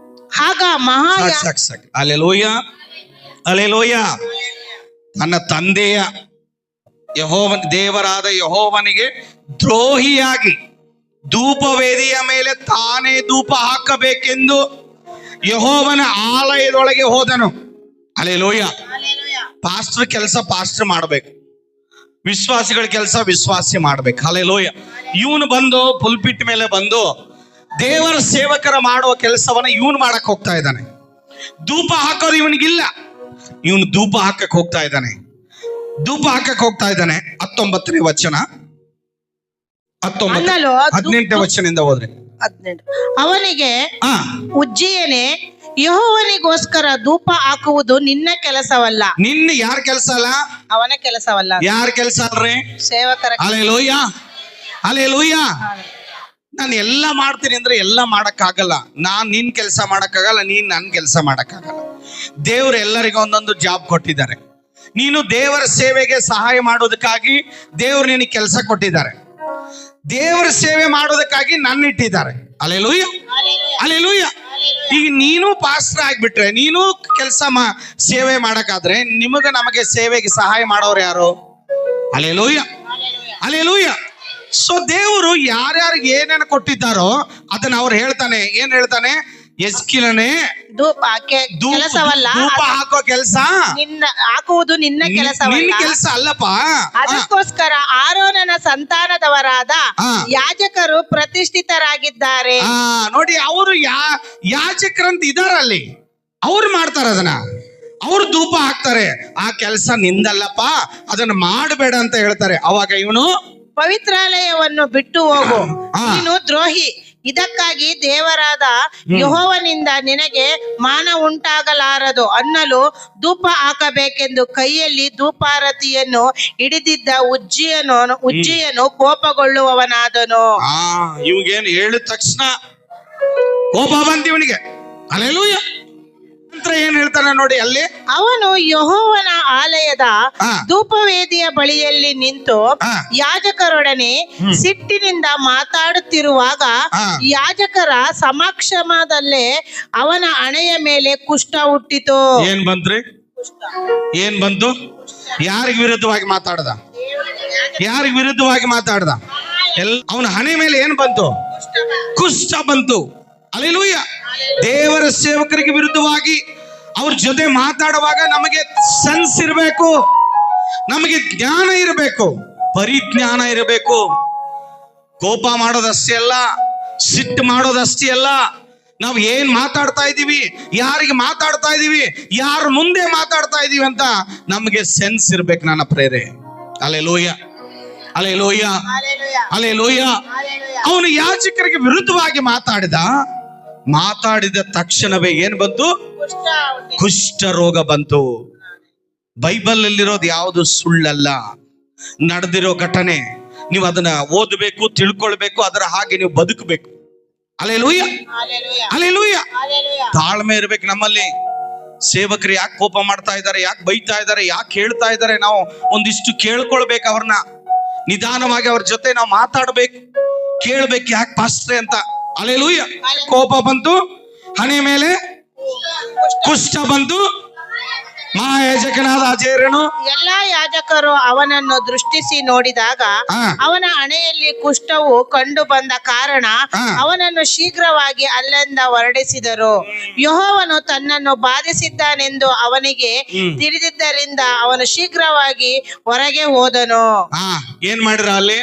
ಆಗ ಹಲ್ಲೆಲೂಯಾ, ಹಲ್ಲೆಲೂಯಾ. ತನ್ನ ತಂದೆಯ ದೇವರಾದ ಯೆಹೋವನಿಗೆ ದ್ರೋಹಿಯಾಗಿ ಧೂಪವೇದಿಯ ಮೇಲೆ ತಾನೇ ಧೂಪ ಹಾಕಬೇಕೆಂದು ಯೆಹೋವನ ಆಲಯದೊಳಗೆ ಹೋದನು. ಹಲ್ಲೆಲೂಯಾ. ಪಾಸ್ಟರ್ ಕೆಲಸ ಪಾಸ್ಟರ್ ಮಾಡ್ಬೇಕು, ವಿಶ್ವಾಸಿಗಳ ಕೆಲಸ ವಿಶ್ವಾಸಿ ಮಾಡ್ಬೇಕು. ಹಲ್ಲೆಲೂಯಾ. ಇವನು ಬಂದು ಪುಲ್ಪಿಟ್ ಮೇಲೆ ಬಂದು ದೇವರ ಸೇವಕರ ಮಾಡುವ ಕೆಲಸವನ್ನ ಇವನು ಮಾಡಕ್ ಹೋಗ್ತಾ ಇದ್ದಾನೆ. ಧೂಪ ಹಾಕೋದು ಇವನಿಗಿಲ್ಲ, ಇವನು ಧೂಪ ಹಾಕಕ್ ಹೋಗ್ತಾ ಇದ್ದಾನೆ. ಧೂಪ ಹಾಕಕ್ ಹೋಗ್ತಾ ಇದ್ದಾನೆ. 19ನೇ ವಚನ, 18ನೇ ವಚನದಿಂದ ಹೋದ್ರೆ. ಅವನಿಗೆ ಉಜ್ಜೀಯನೇ, ಯೆಹೋವನಿಗೋಸ್ಕರ ಧೂಪ ಹಾಕುವುದು ನಿನ್ನ ಕೆಲಸವಲ್ಲ. ನಿನ್ನ ಯಾರ ಕೆಲಸ ಅಲ್ಲ? ಅವನ ಕೆಲಸವಲ್ಲ. ಯಾರ ಕೆಲಸ ಅಲ್ರಿ? ಸೇವಕರ. Hallelujah, hallelujah. ನಾನು ಎಲ್ಲ ಮಾಡ್ತೀನಿ ಅಂದ್ರೆ ಎಲ್ಲ ಮಾಡಕ್ಕಾಗಲ್ಲ. ನಾನ್ ನಿನ್ ಕೆಲಸ ಮಾಡಕ್ಕಾಗಲ್ಲ, ನೀನ್ ನನ್ ಕೆಲಸ ಮಾಡಕ್ಕಾಗಲ್ಲ. ದೇವ್ರು ಎಲ್ಲರಿಗೂ ಒಂದೊಂದು ಜಾಬ್ ಕೊಟ್ಟಿದ್ದಾರೆ. ನೀನು ದೇವರ ಸೇವೆಗೆ ಸಹಾಯ ಮಾಡೋದಕ್ಕಾಗಿ ದೇವ್ರು ನಿನಗೆ ಕೆಲಸ ಕೊಟ್ಟಿದ್ದಾರೆ. ದೇವರ ಸೇವೆ ಮಾಡೋದಕ್ಕಾಗಿ ನನ್ನ ಇಟ್ಟಿದ್ದಾರೆ. Hallelujah, hallelujah. ಈಗ ನೀನು ಪಾಸ್ಟರ್ ಆಗ್ಬಿಟ್ರೆ, ನೀನು ಕೆಲಸ ಸೇವೆ ಮಾಡಕ್ಕಾದ್ರೆ ನಮಗೆ ಸೇವೆಗೆ ಸಹಾಯ ಮಾಡೋರು ಯಾರು? Hallelujah, hallelujah. ಸೊ ದೇವರು ಯಾರ್ಯಾರಿಗೆ ಏನೇನು ಕೊಟ್ಟಿದ್ದಾರೋ ಅದನ್ನ ಅವ್ರು ಹೇಳ್ತಾನೆ. ಏನ್ ಹೇಳ್ತಾನೆ? ಎಸ್ಕಿಲನೇ, ಧೂಪ ಕೆಲಸವಲ್ಲ, ಧೂಪ ಹಾಕೋ ಕೆಲಸ ಹಾಕುವುದು ನಿನ್ನ ಕೆಲಸವಲ್ಲ, ಕೆಲಸ ಅಲ್ಲಪ್ಪ. ಅದಕ್ಕೋಸ್ಕರ ಆರೋನನ ಸಂತಾನದವರಾದ ಯಾಜಕರು ಪ್ರತಿಷ್ಠಿತರಾಗಿದ್ದಾರೆ. ನೋಡಿ, ಅವರು ಯಾಜಕರಂತ ಇದಾರಲ್ಲಿ, ಅವ್ರು ಮಾಡ್ತಾರ ಅದನ್ನ, ಅವ್ರು ಧೂಪ ಹಾಕ್ತಾರೆ. ಆ ಕೆಲಸ ನಿಂದಲ್ಲಪ್ಪ, ಅದನ್ನ ಮಾಡಬೇಡ ಅಂತ ಹೇಳ್ತಾರೆ. ಅವಾಗ ಇವನು, ಪವಿತ್ರಾಲಯವನ್ನು ಬಿಟ್ಟು ಹೋಗು, ನೀನು ದ್ರೋಹಿ, ಇದಕ್ಕಾಗಿ ದೇವರಾದ ಯೆಹೋವನಿಂದ ನಿನಗೆ ಮಾನ ಉಂಟಾಗಲಾರದು ಅನ್ನಲು ಧೂಪ ಹಾಕಬೇಕೆಂದು ಕೈಯಲ್ಲಿ ಧೂಪಾರತಿಯನ್ನು ಹಿಡಿದಿದ್ದ ಉಜ್ಜೀಯನು ಕೋಪಗೊಳ್ಳುವವನಾದನು. ಇವಾಗೇನು ಹೇಳಿದ ತಕ್ಷಣ ಕೋಪ ಬಂತು ಇವನಿಗೆ. ಹಲ್ಲೆಲೂಯಾ. ನಂತರ ಏನ್ ಹೇಳ್ತಾನೆ ನೋಡಿ ಅಲ್ಲಿ, ಅವನು ಯೆಹೋವನ ಆಲಯ ಆಲಯದ ಹಾ. ಧೂಪವೇದಿಯ ಬಳಿಯಲ್ಲಿ ನಿಂತು ಹಾ. ಯಾಜಕರೊಡನೆ ಸಿಟ್ಟಿನಿಂದ ಮಾತಾಡುತ್ತಿರುವಾಗ ಹಾ. ಯಾಜಕರ ಸಮಕ್ಷಮದಲ್ಲೇ ಅವನ ಹಣೆಯ ಮೇಲೆ ಕುಷ್ಠ ಹುಟ್ಟಿತು. ಏನ್ ಬಂತ್ರಿ? ಏನ್ ಬಂತು? ಯಾರಿಗ ವಿರುದ್ಧವಾಗಿ ಮಾತಾಡ್ದ? ಯಾರಿಗ ವಿರುದ್ಧವಾಗಿ ಮಾತಾಡ್ದ? ಅವನ ಹಣೆ ಮೇಲೆ ಏನ್ ಬಂತು? ಕುಷ್ಠ ಬಂತು. ಹಲ್ಲೆಲೂಯಾ. ದೇವರ ಸೇವಕರಿಗೆ ವಿರುದ್ಧವಾಗಿ ಅವ್ರ ಜೊತೆ ಮಾತಾಡುವಾಗ ನಮಗೆ ಸೆನ್ಸ್ ಇರಬೇಕು, ನಮಗೆ ಜ್ಞಾನ ಇರಬೇಕು, ಪರಿಜ್ಞಾನ ಇರಬೇಕು. ಕೋಪ ಮಾಡೋದಷ್ಟೇ ಅಲ್ಲ, ಸಿಟ್ಟು ಮಾಡೋದಷ್ಟೇ ಅಲ್ಲ, ನಾವು ಏನ್ ಮಾತಾಡ್ತಾ ಇದೀವಿ, ಯಾರಿಗೆ ಮಾತಾಡ್ತಾ ಇದೀವಿ, ಯಾರ ಮುಂದೆ ಮಾತಾಡ್ತಾ ಇದೀವಿ ಅಂತ ನಮಗೆ ಸೆನ್ಸ್ ಇರ್ಬೇಕು ನನ್ನ ಪ್ರೇರೆ. Hallelujah, hallelujah, hallelujah. ಅವನು ಯಾಜಕರಿಗೆ ವಿರುದ್ಧವಾಗಿ ಮಾತಾಡಿದ ತಕ್ಷಣವೇ ಏನ್ ಬಂತು? ಕುಷ್ಠ ರೋಗ ಬಂತು. ಬೈಬಲ್ ಅಲ್ಲಿರೋದು ಯಾವುದು ಸುಳ್ಳಲ್ಲ, ನಡೆದಿರೋ ಘಟನೆ. ನೀವು ಅದನ್ನ ಓದಬೇಕು, ತಿಳ್ಕೊಳ್ಬೇಕು, ಅದರ ಹಾಗೆ ನೀವು ಬದುಕಬೇಕು. Hallelujah, hallelujah. ತಾಳ್ಮೆ ಇರ್ಬೇಕು ನಮ್ಮಲ್ಲಿ. ಸೇವಕರು ಯಾಕೆ ಕೋಪ ಮಾಡ್ತಾ ಇದ್ದಾರೆ, ಯಾಕೆ ಬೈತಾ ಇದ್ದಾರೆ, ಯಾಕೆ ಹೇಳ್ತಾ ಇದ್ದಾರೆ, ನಾವು ಒಂದಿಷ್ಟು ಕೇಳ್ಕೊಳ್ಬೇಕು ಅವ್ರನ್ನ. ನಿಧಾನವಾಗಿ ಅವ್ರ ಜೊತೆ ನಾವು ಮಾತಾಡ್ಬೇಕು, ಕೇಳ್ಬೇಕು ಯಾಕೆ ಪಾಸ್ಟ್ರೆ ಅಂತ. ಹಲ್ಲೆಲೂಯಾ. ಕೋಪ ಬಂತು, ಹಣೆ ಮೇಲೆ ಕುಷ್ಠ ಬಂತು. ಮಹಾಯಾಜಕನಾದ ಅಜೇರನು ಎಲ್ಲಾ ಯಾಜಕರು ಅವನನ್ನು ದೃಷ್ಟಿಸಿ ನೋಡಿದಾಗ ಅವನ ಹಣೆಯಲ್ಲಿ ಕುಷ್ಠವು ಕಂಡು ಬಂದ ಕಾರಣ ಅವನನ್ನು ಶೀಘ್ರವಾಗಿ ಅಲ್ಲಿಂದ ಹೊರಡಿಸಿದರು. ಯೆಹೋವನು ತನ್ನನ್ನು ಬಾಧಿಸಿದ್ದಾನೆಂದು ಅವನಿಗೆ ತಿಳಿದಿದ್ದರಿಂದ ಅವನು ಶೀಘ್ರವಾಗಿ ಹೊರಗೆ ಹೋದನು. ಏನ್ ಮಾಡಿರ ಅಲ್ಲಿ?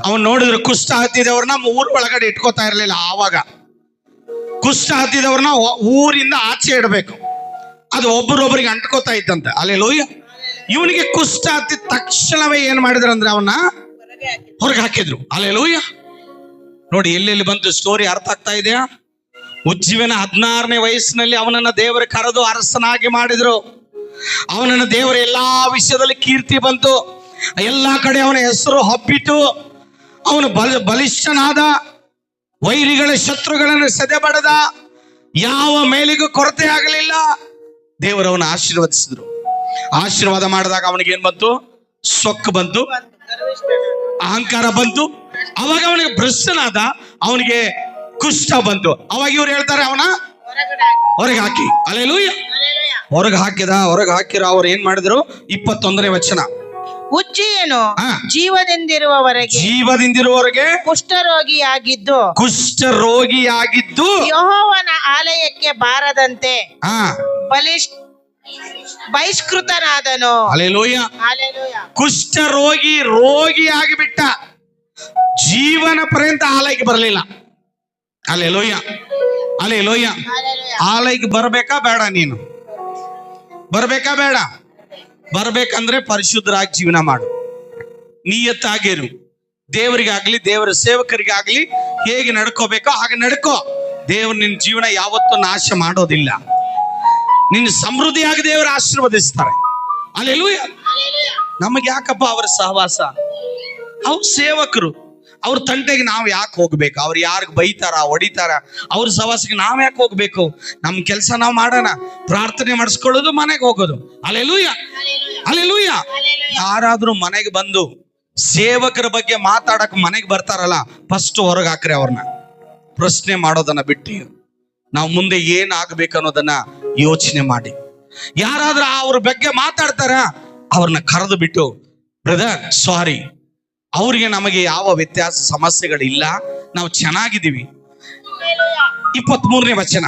ಅವನ್ ನೋಡಿದ್ರು ಕುಷ್ಠ ಹತ್ತಿದವ್ರನ್ನ ಊರ್ ಒಳಗಡೆ ಇಟ್ಕೋತಾ ಇರ್ಲಿಲ್ಲ. ಆವಾಗ ಕುಷ್ಠ ಹತ್ತಿದವ್ರನ್ನ ಊರಿಂದ ಆಚೆ ಇಡಬೇಕು, ಅದು ಒಬ್ಬರೊಬ್ಬರಿಗೆ ಅಂಟ್ಕೋತಾ ಇತ್ತಂತೆ. ಹಲ್ಲೆಲೂಯಾ. ಇವನಿಗೆ ಕುಷ್ಠ ಹತ್ತಿದ ತಕ್ಷಣವೇ ಏನ್ ಮಾಡಿದ್ರಂದ್ರೆ ಅವನ್ನ ಹೊರಗೆ ಹಾಕಿದ್ರು. ಹಲ್ಲೆಲೂಯಾ. ನೋಡಿ ಎಲ್ಲೆಲ್ಲಿ ಬಂತು ಸ್ಟೋರಿ, ಅರ್ಥ ಆಗ್ತಾ ಇದೆಯಾ? ಉಜ್ಜೀವನ 16ನೇ ವಯಸ್ಸಿನಲ್ಲಿ ಅವನನ್ನ ದೇವರ ಕರೆದು ಅರಸನಾಗಿ ಮಾಡಿದ್ರು. ಅವನನ್ನ ದೇವರ ಎಲ್ಲಾ ವಿಷಯದಲ್ಲಿ ಕೀರ್ತಿ ಬಂತು, ಎಲ್ಲಾ ಕಡೆ ಅವನ ಹೆಸರು ಹಬ್ಬಿತು. ಅವನು ಬಲಿಷ್ಠನಾದ, ವೈರಿಗಳ ಶತ್ರುಗಳನ್ನು ಸದೆಬಡದ, ಯಾವ ಮೇಲಿಗೂ ಕೊರತೆ ಆಗಲಿಲ್ಲ. ದೇವರವನ್ನ ಆಶೀರ್ವದಿಸಿದ್ರು. ಆಶೀರ್ವಾದ ಮಾಡಿದಾಗ ಅವನಿಗೆ ಏನ್ ಬಂತು? ಸೊಕ್ಕು ಬಂತು, ಅಹಂಕಾರ ಬಂತು. ಅವಾಗ ಅವನಿಗೆ ಭ್ರಷ್ಟನಾದ, ಅವನಿಗೆ ಕುಷ್ಠ ಬಂತು. ಅವಾಗ ಇವ್ರು ಹೇಳ್ತಾರೆ ಅವನ ಹೊರಗೆ ಹಾಕಿ. ಹಲ್ಲೆಲೂಯಾ. ಹೊರಗೆ ಹಾಕಿರ ಅವ್ರು ಏನ್ ಮಾಡಿದ್ರು? 21ನೇ ವಚನ. ಉಜ್ಜೀಯನು ಜೀವದಿಂದಿರುವವರೆಗೆ ಕುಷ್ಠರೋಗಿಯಾಗಿದ್ದು ಯೆಹೋವನ ಆಲಯಕ್ಕೆ ಬಾರದಂತೆ ಬಹಿಷ್ಕೃತನಾದನು. ಹಲ್ಲೆಲೂಯಾ. ರೋಗಿಯಾಗಿ ಬಿಟ್ಟ, ಜೀವನ ಪರ್ಯಂತ ಆಲಯಕ್ಕೆ ಬರಲಿಲ್ಲ. Hallelujah, hallelujah. ಆಲಯಕ್ಕೆ ಬರ್ಬೇಕಾ ಬೇಡ? ನೀನು ಬರ್ಬೇಕಾ ಬೇಡ? ಬರ್ಬೇಕಂದ್ರೆ ಪರಿಶುದ್ಧರಾಗಿ ಜೀವನ ಮಾಡು, ನಿಯತ್ತಾಗಿರು. ದೇವರಿಗಾಗ್ಲಿ, ದೇವರ ಸೇವಕರಿಗಾಗ್ಲಿ ಹೇಗೆ ನಡ್ಕೋಬೇಕೋ ಹಾಗೆ ನಡ್ಕೋ. ದೇವ್ರು ನಿನ್ನ ಜೀವನ ಯಾವತ್ತೂ ನಾಶ ಮಾಡೋದಿಲ್ಲ. ನಿನ್ನ ಸಮೃದ್ಧಿಯಾಗಿ ದೇವರು ಆಶೀರ್ವದಿಸ್ತಾರೆ. ಹಲ್ಲೆಲೂಯಾ. ನಮಗೆ ಯಾಕಪ್ಪ ಅವರ ಸಹವಾಸ? ಅವ್ರ ಸೇವಕರು, ಅವ್ರ ತಂಟೆಗೆ ನಾವು ಯಾಕೆ ಹೋಗ್ಬೇಕು? ಅವ್ರು ಯಾರಿಗೆ ಬೈತಾರ, ಹೊಡಿತಾರ, ಅವ್ರ ಸಹವಾಸಕ್ಕೆ ನಾವ್ ಯಾಕೆ ಹೋಗ್ಬೇಕು? ನಮ್ ಕೆಲಸ ನಾವು ಮಾಡೋಣ, ಪ್ರಾರ್ಥನೆ ಮಾಡಿಸ್ಕೊಳ್ಳೋದು, ಮನೆಗೆ ಹೋಗೋದು. Hallelujah, hallelujah. ಯಾರಾದ್ರೂ ಮನೆಗೆ ಬಂದು ಸೇವಕರ ಬಗ್ಗೆ ಮಾತಾಡಕ್ ಮನೆಗೆ ಬರ್ತಾರಲ್ಲ, ಫಸ್ಟ್ ಹೊರಗೆ ಹಾಕ್ರಿ ಅವ್ರನ್ನ. ಪ್ರಶ್ನೆ ಮಾಡೋದನ್ನ ಬಿಟ್ಟು ನಾವು ಮುಂದೆ ಏನ್ ಆಗ್ಬೇಕು ಅನ್ನೋದನ್ನ ಯೋಚನೆ ಮಾಡಿ. ಯಾರಾದ್ರೂ ಅವ್ರ ಬಗ್ಗೆ ಮಾತಾಡ್ತಾರ, ಅವ್ರನ್ನ ಕರೆದು ಬಿಟ್ಟು, ಬ್ರದರ್ ಸಾರಿ, ಅವ್ರಿಗೆ ನಮಗೆ ಯಾವ ವ್ಯತ್ಯಾಸ ಸಮಸ್ಯೆಗಳಿಲ್ಲ, ನಾವು ಚೆನ್ನಾಗಿದ್ದೀವಿ. 23ನೇ ವಚನ.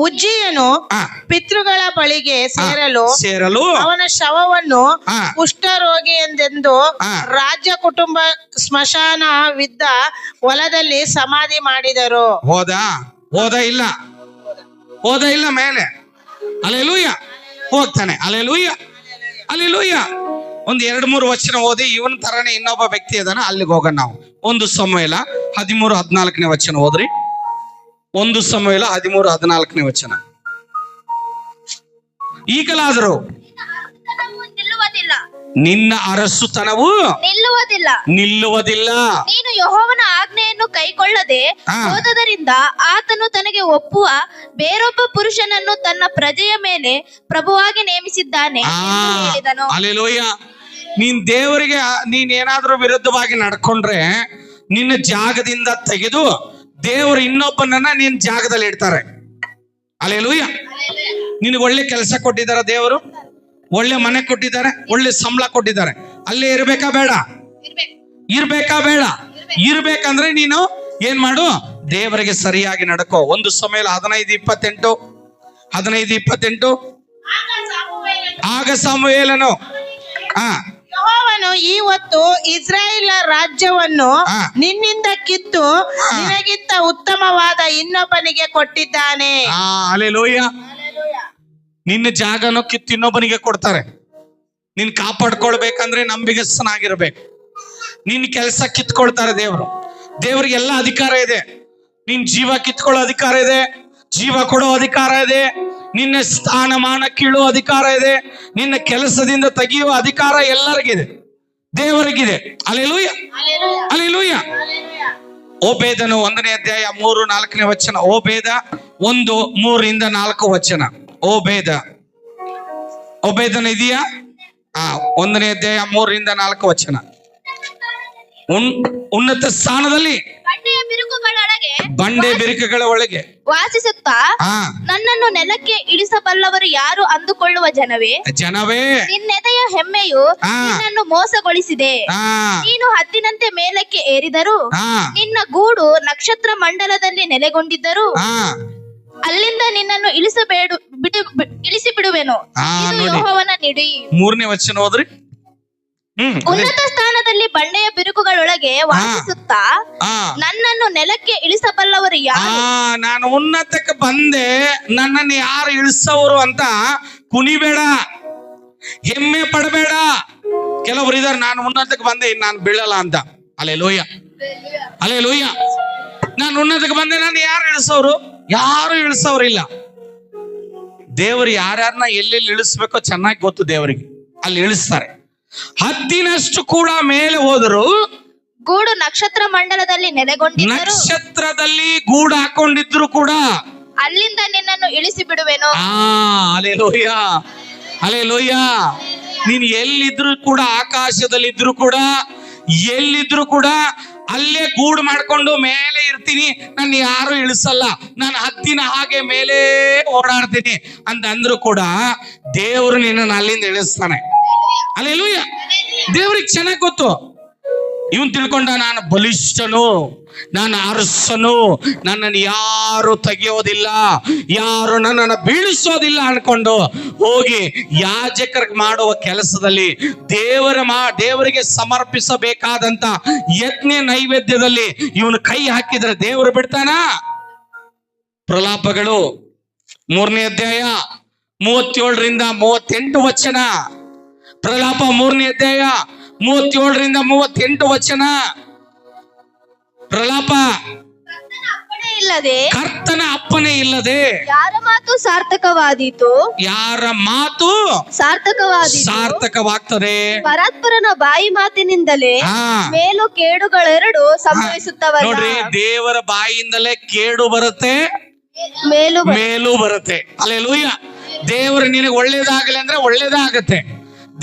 ಉಜ್ಜೀಯನು ಪಿತೃಗಳ ಬಳಿಗೆ ಸೇರಲು ಅವನ ಶವವನ್ನು ಕುಷ್ಠರೋಗಿ ಎಂದೆಂದು ರಾಜ್ಯ ಕುಟುಂಬ ಸ್ಮಶಾನವಿದ್ದ ಹೊಲದಲ್ಲಿ ಸಮಾಧಿ ಮಾಡಿದರು. ಹೋದ ಇಲ್ಲ ಮೇಲೆ. ಹಲ್ಲೆಲೂಯಾ. ಹೋಗ್ತಾನೆ. Hallelujah, hallelujah. ಒಂದ್ 2-3 ವಚನ ಓದಿ, ಇವನ್ ತರನೇ ಇನ್ನೊಬ್ಬ ವ್ಯಕ್ತಿ ಅದಾನ, ಅಲ್ಲಿಗೆ ಹೋಗೋಣ ನಾವು. 1 ಸಮುವೇಲ 13-14ನೇ ವಚನ ಓದ್ರಿ. 1 ಸಮುವೇಲ 13-14ನೇ ವಚನ. ಈಗಲಾದರೂ ನಿಲ್ಲುವುದಿಲ್ಲ. ನಿನ್ನ ಅರಸುತನವು ನಿಲ್ಲುವುದಿಲ್ಲ. ನಿಲ್ಲುವುದಿಲ್ಲ. ನೀನು ಯೆಹೋವನ ಆಜ್ಞೆಯನ್ನು ಕೈಕೊಳ್ಳದೆ ಆ. ಹೋದದರಿಂದ ಆತನು ತನಗೆ ಒಪ್ಪುವ ಬೇರೊಬ್ಬ ಪುರುಷನನ್ನು ತನ್ನ ಪ್ರಜೆಯ ಮೇಲೆ ಪ್ರಭುವಾಗಿ ನೇಮಿಸಿದ್ದಾನೆ ಎಂದು ಹೇಳಿದನು. ಹಲ್ಲೆಲೂಯ. ನೀನ್ ದೇವರಿಗೆ ನೀನ್ ಏನಾದ್ರೂ ವಿರುದ್ಧವಾಗಿ ನಡ್ಕೊಂಡ್ರೆ ನಿನ್ನ ಜಾಗದಿಂದ ತೆಗೆದು ದೇವರು ಇನ್ನೊಬ್ಬನನ್ನ ನಿನ್ ಜಾಗದಲ್ಲಿ ಇಡ್ತಾರೆ. ಹಲ್ಲೆಲೂಯ. ನಿನಗೆ ಒಳ್ಳೆ ಕೆಲಸ ಕೊಟ್ಟಿದ್ದಾರೆ ದೇವರು, ಒಳ್ಳೆ ಮನೆ ಕೊಟ್ಟಿದ್ದಾರೆ, ಒಳ್ಳೆ ಸಂಬಳ ಕೊಟ್ಟಿದ್ದಾರೆ. ಅಲ್ಲೇ ಇರ್ಬೇಕಾ ಬೇಡ? ಇರ್ಬೇಕಾ ಬೇಡ? ಇರ್ಬೇಕಂದ್ರೆ ನೀನು ಏನ್ ಮಾಡು, ದೇವರಿಗೆ ಸರಿಯಾಗಿ ನಡ್ಕೋ. 1 ಸಮುವೇಲ 15:28 ಆಗ ಸಮುವೇಲನು ಯೆಹೋವನು ಇವತ್ತು ಇಸ್ರಾಯೇಲ್ ರಾಜ್ಯವನ್ನು ಆ. ನಿನ್ನಿಂದ ಕಿತ್ತು ನಿನಗಿಂತ ಉತ್ತಮವಾದ ಇನ್ನೊಬ್ಬನಿಗೆ ಕೊಟ್ಟಿದ್ದಾನೆ. ಹಲ್ಲೆಲೂಯ. ನಿನ್ನ ಜಾಗನೂ ಕಿತ್ತು ಇನ್ನೊಬ್ಬನಿಗೆ ಕೊಡ್ತಾರೆ. ನೀನ್ ಕಾಪಾಡ್ಕೊಳ್ಬೇಕಂದ್ರೆ ನಂಬಿಗಸ್ತನಾಗಿರ್ಬೇಕು. ನಿನ್ನ ಕೆಲಸ ಕಿತ್ಕೊಳ್ತಾರೆ ದೇವರು. ದೇವರಿಗೆ ಎಲ್ಲ ಅಧಿಕಾರ ಇದೆ. ನಿನ್ ಜೀವ ಕಿತ್ಕೊಳ್ಳೋ ಅಧಿಕಾರ ಇದೆ, ಜೀವ ಕೊಡೋ ಅಧಿಕಾರ ಇದೆ, ನಿನ್ನ ಸ್ಥಾನಮಾನ ಕೀಳೋ ಅಧಿಕಾರ ಇದೆ, ನಿನ್ನ ಕೆಲಸದಿಂದ ತೆಗೆಯುವ ಅಧಿಕಾರ ಎಲ್ಲರಿಗಿದೆ, ದೇವರಿಗಿದೆ. ಹಲ್ಲೆಲೂಯ. ಹಲ್ಲೆಲೂಯ. ಓಬೇದನು 1ನೇ ಅಧ್ಯಾಯ 3-4ನೇ ವಚನ. ಓಬೇದ 1:3-4 ಓಬೇದನ ಇದೆಯಾ? 1ನೇ ಅಧ್ಯಾಯ 3-4 ಉನ್ನತ ಸ್ಥಾನದಲ್ಲಿ ಬಂಡೆ ಬಿರುಕುಗಳ ಒಳಗೆ ವಾಸಿಸುತ್ತಾ ನನ್ನನ್ನು ನೆಲಕ್ಕೆ ಇಳಿಸಬಲ್ಲವರು ಯಾರು ಅಂದುಕೊಳ್ಳುವ ಜನವೇ, ನಿನ್ನೆದೆಯ ಹೆಮ್ಮೆಯು ನಿನ್ನನ್ನು ಮೋಸಗೊಳಿಸಿದೆ. ನೀನು ಹದ್ದಿನಂತೆ ಮೇಲಕ್ಕೆ ಏರಿದರೂ ನಿನ್ನ ಗೂಡು ನಕ್ಷತ್ರ ಮಂಡಲದಲ್ಲಿ ನೆಲೆಗೊಂಡಿದ್ದರೂ ಅಲ್ಲಿಂದ ನಿನ್ನನ್ನು ಇಳಿಸಿ ಬಿಡುವೆನು. ಇದು ಯೆಹೋವನ ನುಡಿ. 3ನೇ ವಚನ ಓದ್ರಿ. ಉನ್ನತ ಸ್ಥಾನದಲ್ಲಿ ಬಂಡೆಯ ಬಿರುಕುಗಳೊಳಗೆ ವಾಸಿಸುತ್ತಾ ನನ್ನನ್ನು ನೆಲಕ್ಕೆ ಇಳಿಸಬಲ್ಲವರು ಯಾರು? ನಾನು ಉನ್ನತಕ್ಕೆ ಬಂದೆ, ನನ್ನನ್ನು ಯಾರು ಇಳಿಸೋರು ಅಂತ ಕುಣಿಬೇಡ, ಹೆಮ್ಮೆ ಪಡಬೇಡ. ಕೆಲವರು ಇದಾರೆ, ನಾನು ಉನ್ನತಕ್ಕೆ ಬಂದೆ ನಾನು ಬೀಳಲ್ಲ ಅಂತ. ಹಲ್ಲೆಲೂಯ. ಹಲ್ಲೆಲೂಯ. ನಾನು ಉನ್ನತಕ್ಕೆ ಬಂದೆ, ನಾನು ಯಾರು ಇಳಿಸೋರು? ಯಾರು ಇಳಿಸೋರಿಲ್ಲ. ದೇವರು ಯಾರ್ಯಾರನ್ನ ಎಲ್ಲೆಲ್ಲಿ ಇಳಿಸ್ಬೇಕೋ ಚೆನ್ನಾಗಿ ಗೊತ್ತು ದೇವರಿಗೆ, ಅಲ್ಲಿ ಇಳಿಸ್ತಾರೆ. ಹದ್ದಿನಷ್ಟು ಕೂಡ ಮೇಲೆ ಹೋದರು ಗೂಡು ನಕ್ಷತ್ರ ಮಂಡಲದಲ್ಲಿ ನೆಲೆಗೊಂಡಿದ್ದರು, ನಕ್ಷತ್ರದಲ್ಲಿ ಗೂಡು ಹಾಕೊಂಡಿದ್ರು ಕೂಡ ಅಲ್ಲಿಂದ ನಿನ್ನನ್ನು ಇಳಿಸಿ ಬಿಡುವೆನು. ಹಲ್ಲೆಲೂಯ. ಹಲ್ಲೆಲೂಯ. ನೀನು ಎಲ್ಲಿದ್ರು ಕೂಡ, ಆಕಾಶದಲ್ಲಿದ್ರು ಕೂಡ, ಎಲ್ಲಿದ್ರು ಕೂಡ ಅಲ್ಲೇ ಗೂಡು ಮಾಡ್ಕೊಂಡು ಮೇಲೆ ಇರ್ತೀನಿ, ನನ್ನ ಯಾರು ಇಳಿಸಲ್ಲ, ನಾನು ಹದ್ದಿನ ಹಾಗೆ ಮೇಲೆ ಓಡಾಡ್ತೀನಿ ಅಂತ ಅಂದ್ರು ಕೂಡ ದೇವರು ನಿನ್ನನ್ನು ಅಲ್ಲಿಂದ ಇಳಿಸ್ತಾನೆ. ಹಲ್ಲೆಲೂಯ. ದೇವರಿಗೆ ಚೆನ್ನಾಗಿ ಗೊತ್ತು. ಇವನ್ ತಿಳ್ಕೊಂಡ, ನಾನು ಬಲಿಷ್ಠನು, ನಾನು ಅರಸನು, ನನ್ನನ್ನು ಯಾರು ತೆಗೆಯೋದಿಲ್ಲ, ಯಾರು ನನ್ನನ್ನು ಬೀಳಿಸೋದಿಲ್ಲ ಅನ್ಕೊಂಡು ಹೋಗಿ ಯಾಜಕರಿಗೆ ಮಾಡುವ ಕೆಲಸದಲ್ಲಿ ದೇವರಿಗೆ ಸಮರ್ಪಿಸಬೇಕಾದಂತ ಯಜ್ಞ ನೈವೇದ್ಯದಲ್ಲಿ ಇವನು ಕೈ ಹಾಕಿದ್ರೆ ದೇವರು ಬಿಡ್ತಾನ? ಪ್ರಲಾಪಗಳು 3ನೇ ಅಧ್ಯಾಯ 37-38 ಪ್ರಲಾಪ 3ನೇ ಅಧ್ಯಾಯ 37-38 ಪ್ರಲಾಪ. ಕರ್ತನ ಅಪ್ಪಣೆ ಇಲ್ಲದೆ ಯಾರ ಮಾತು ಸಾರ್ಥಕವಾದೀತು? ಯಾರ ಮಾತು ಸಾರ್ಥಕವಾಗ್ತದೆ? ಪರಸ್ಪರನ ಬಾಯಿ ಮಾತಿನಿಂದಲೇ ಮೇಲು ಕೇಡುಗಳೆರಡು ಸಂಭವಿಸುತ್ತವಲ್ಲ. ನೋಡ್ರಿ, ದೇವರ ಬಾಯಿಯಿಂದಲೇ ಕೇಡು ಬರುತ್ತೆ, ಮೇಲೂ ಬರುತ್ತೆ. ಹಲ್ಲೆಲೂಯ. ದೇವರು ನಿನಗೆ ಒಳ್ಳೇದಾಗಲಿ ಅಂದ್ರೆ ಒಳ್ಳೇದಾಗತ್ತೆ,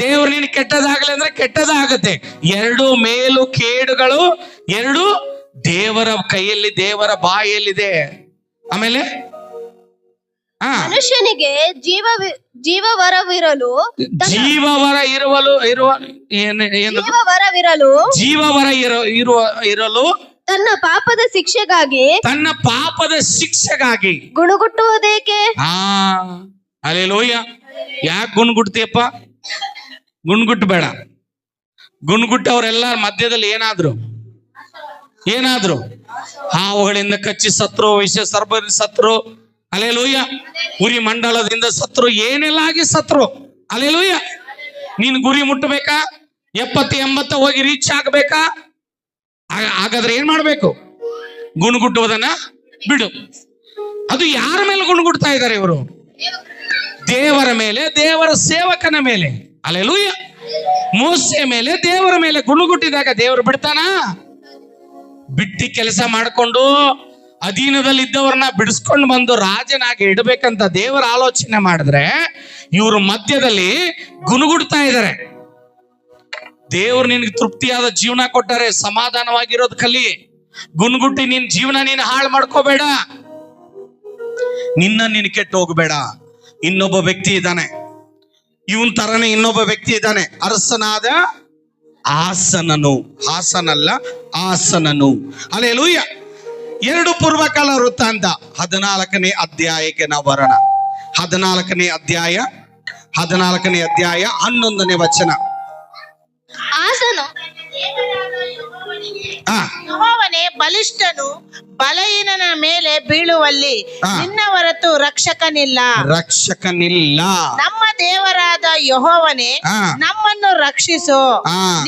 ದೇವರು ನೀನು ಕೆಟ್ಟದಾಗಲಿ ಅಂದ್ರೆ ಕೆಟ್ಟದಾಗತ್ತೆ. ಎರಡು ಮೇಲು ಕೇಡುಗಳು ಎರಡು ದೇವರ ಕೈಯಲ್ಲಿ, ದೇವರ ಬಾಯಿಯಲ್ಲಿದೆ. ಆಮೇಲೆ ಮನುಷ್ಯನಿಗೆ ಜೀವವರವಿರಲು ತನ್ನ ಪಾಪದ ಶಿಕ್ಷೆಗಾಗಿ ಗುಣಗುಟ್ಟುವುದೇಕೆ? ಹಲ್ಲೆಲೂಯ. ಯಾಕೆ ಗುಣಗುಡ್ತೀಯಪ್ಪ? ಗುಣಗುಟ್ಟಬೇಡ. ಗುಣಗುಟ್ಟವರೆಲ್ಲ ಮಧ್ಯದಲ್ಲಿ ಏನಾದ್ರು ಹಾವುಗಳಿಂದ ಕಚ್ಚಿ ಸತ್ರು, ವಿಷ ಸರ್ಪದಿಂದ ಸತ್ರು, ಹಲ್ಲೆಲೂಯ, ಉರಿ ಮಂಡಲದಿಂದ ಸತ್ರು, ಏನೆಲ್ಲ ಆಗಿ ಸತ್ರು. ಹಲ್ಲೆಲೂಯ. ನೀನ್ ಗುರಿ ಮುಟ್ಟಬೇಕಾ? 70-80 ಹೋಗಿ ರೀಚ್ ಆಗ್ಬೇಕಾ? ಹಾಗಾದ್ರೆ ಏನ್ ಮಾಡ್ಬೇಕು? ಗುಣಗುಟ್ಟುವುದನ್ನ ಬಿಡು. ಅದು ಯಾರ ಮೇಲೆ ಗುಣಗುಡ್ತಾ ಇದ್ದಾರೆ ಇವರು? ದೇವರ ಮೇಲೆ, ದೇವರ ಸೇವಕನ ಮೇಲೆ. ಹಲ್ಲೆಲೂಯ. ಮೋಸೆ ಮೇಲೆ ದೇವರ ಮೇಲೆ ಗುಣಗುಟ್ಟಿದಾಗ ದೇವರು ಬಿಡ್ತಾನ? ಬಿಟ್ಟಿ ಕೆಲಸ ಮಾಡಿಕೊಂಡು ಅಧೀನದಲ್ಲಿದ್ದವ್ರನ್ನ ಬಿಡಿಸ್ಕೊಂಡು ಬಂದು ರಾಜನಾಗಿ ಇಡಬೇಕಂತ ದೇವರ ಆಲೋಚನೆ ಮಾಡಿದ್ರೆ ಇವರು ಮಧ್ಯದಲ್ಲಿ ಗುಣಗುಡ್ತಾ ಇದ್ದಾರೆ. ದೇವ್ರು ನಿನ್ಗೆ ತೃಪ್ತಿಯಾದ ಜೀವನ ಕೊಟ್ಟಾರೆ, ಸಮಾಧಾನವಾಗಿರೋದು ಕಲಿ. ಗುಣಗುಟ್ಟಿ ನಿನ್ ಜೀವನ ನೀನು ಹಾಳು ಮಾಡ್ಕೋಬೇಡ, ನೀನು ಕೆಟ್ಟು ಹೋಗಬೇಡ. ಇನ್ನೊಬ್ಬ ವ್ಯಕ್ತಿ ಇದ್ದಾನೆ, ಇವನ್ ತರನೇ ಇನ್ನೊಬ್ಬ ವ್ಯಕ್ತಿ ಇದ್ದಾನೆ, ಅರಸನಾದ ಆಸನನು. ಹಾಸನಲ್ಲ, ಆಸನನು. ಹಲ್ಲೆಲೂಯ. 2 ಪೂರ್ವಕಾಲ ವೃತ್ತಾಂತ 14ನೇ ಅಧ್ಯಾಯಕ್ಕೆ ನಾವು ಬರೋಣ. 14ನೇ ಅಧ್ಯಾಯ 11ನೇ ವಚನ. ಆಸನು ಯೆಹೋವನೇ ಬಲಿಷ್ಠನು ಬಲಹೀನನ ಮೇಲೆ ಬೀಳುವಲ್ಲಿ ನಿನ್ನ ಹೊರತು ರಕ್ಷಕನಿಲ್ಲ. ನಮ್ಮ ದೇವರಾದ ಯೆಹೋವನೇ ನಮ್ಮನ್ನು ರಕ್ಷಿಸು.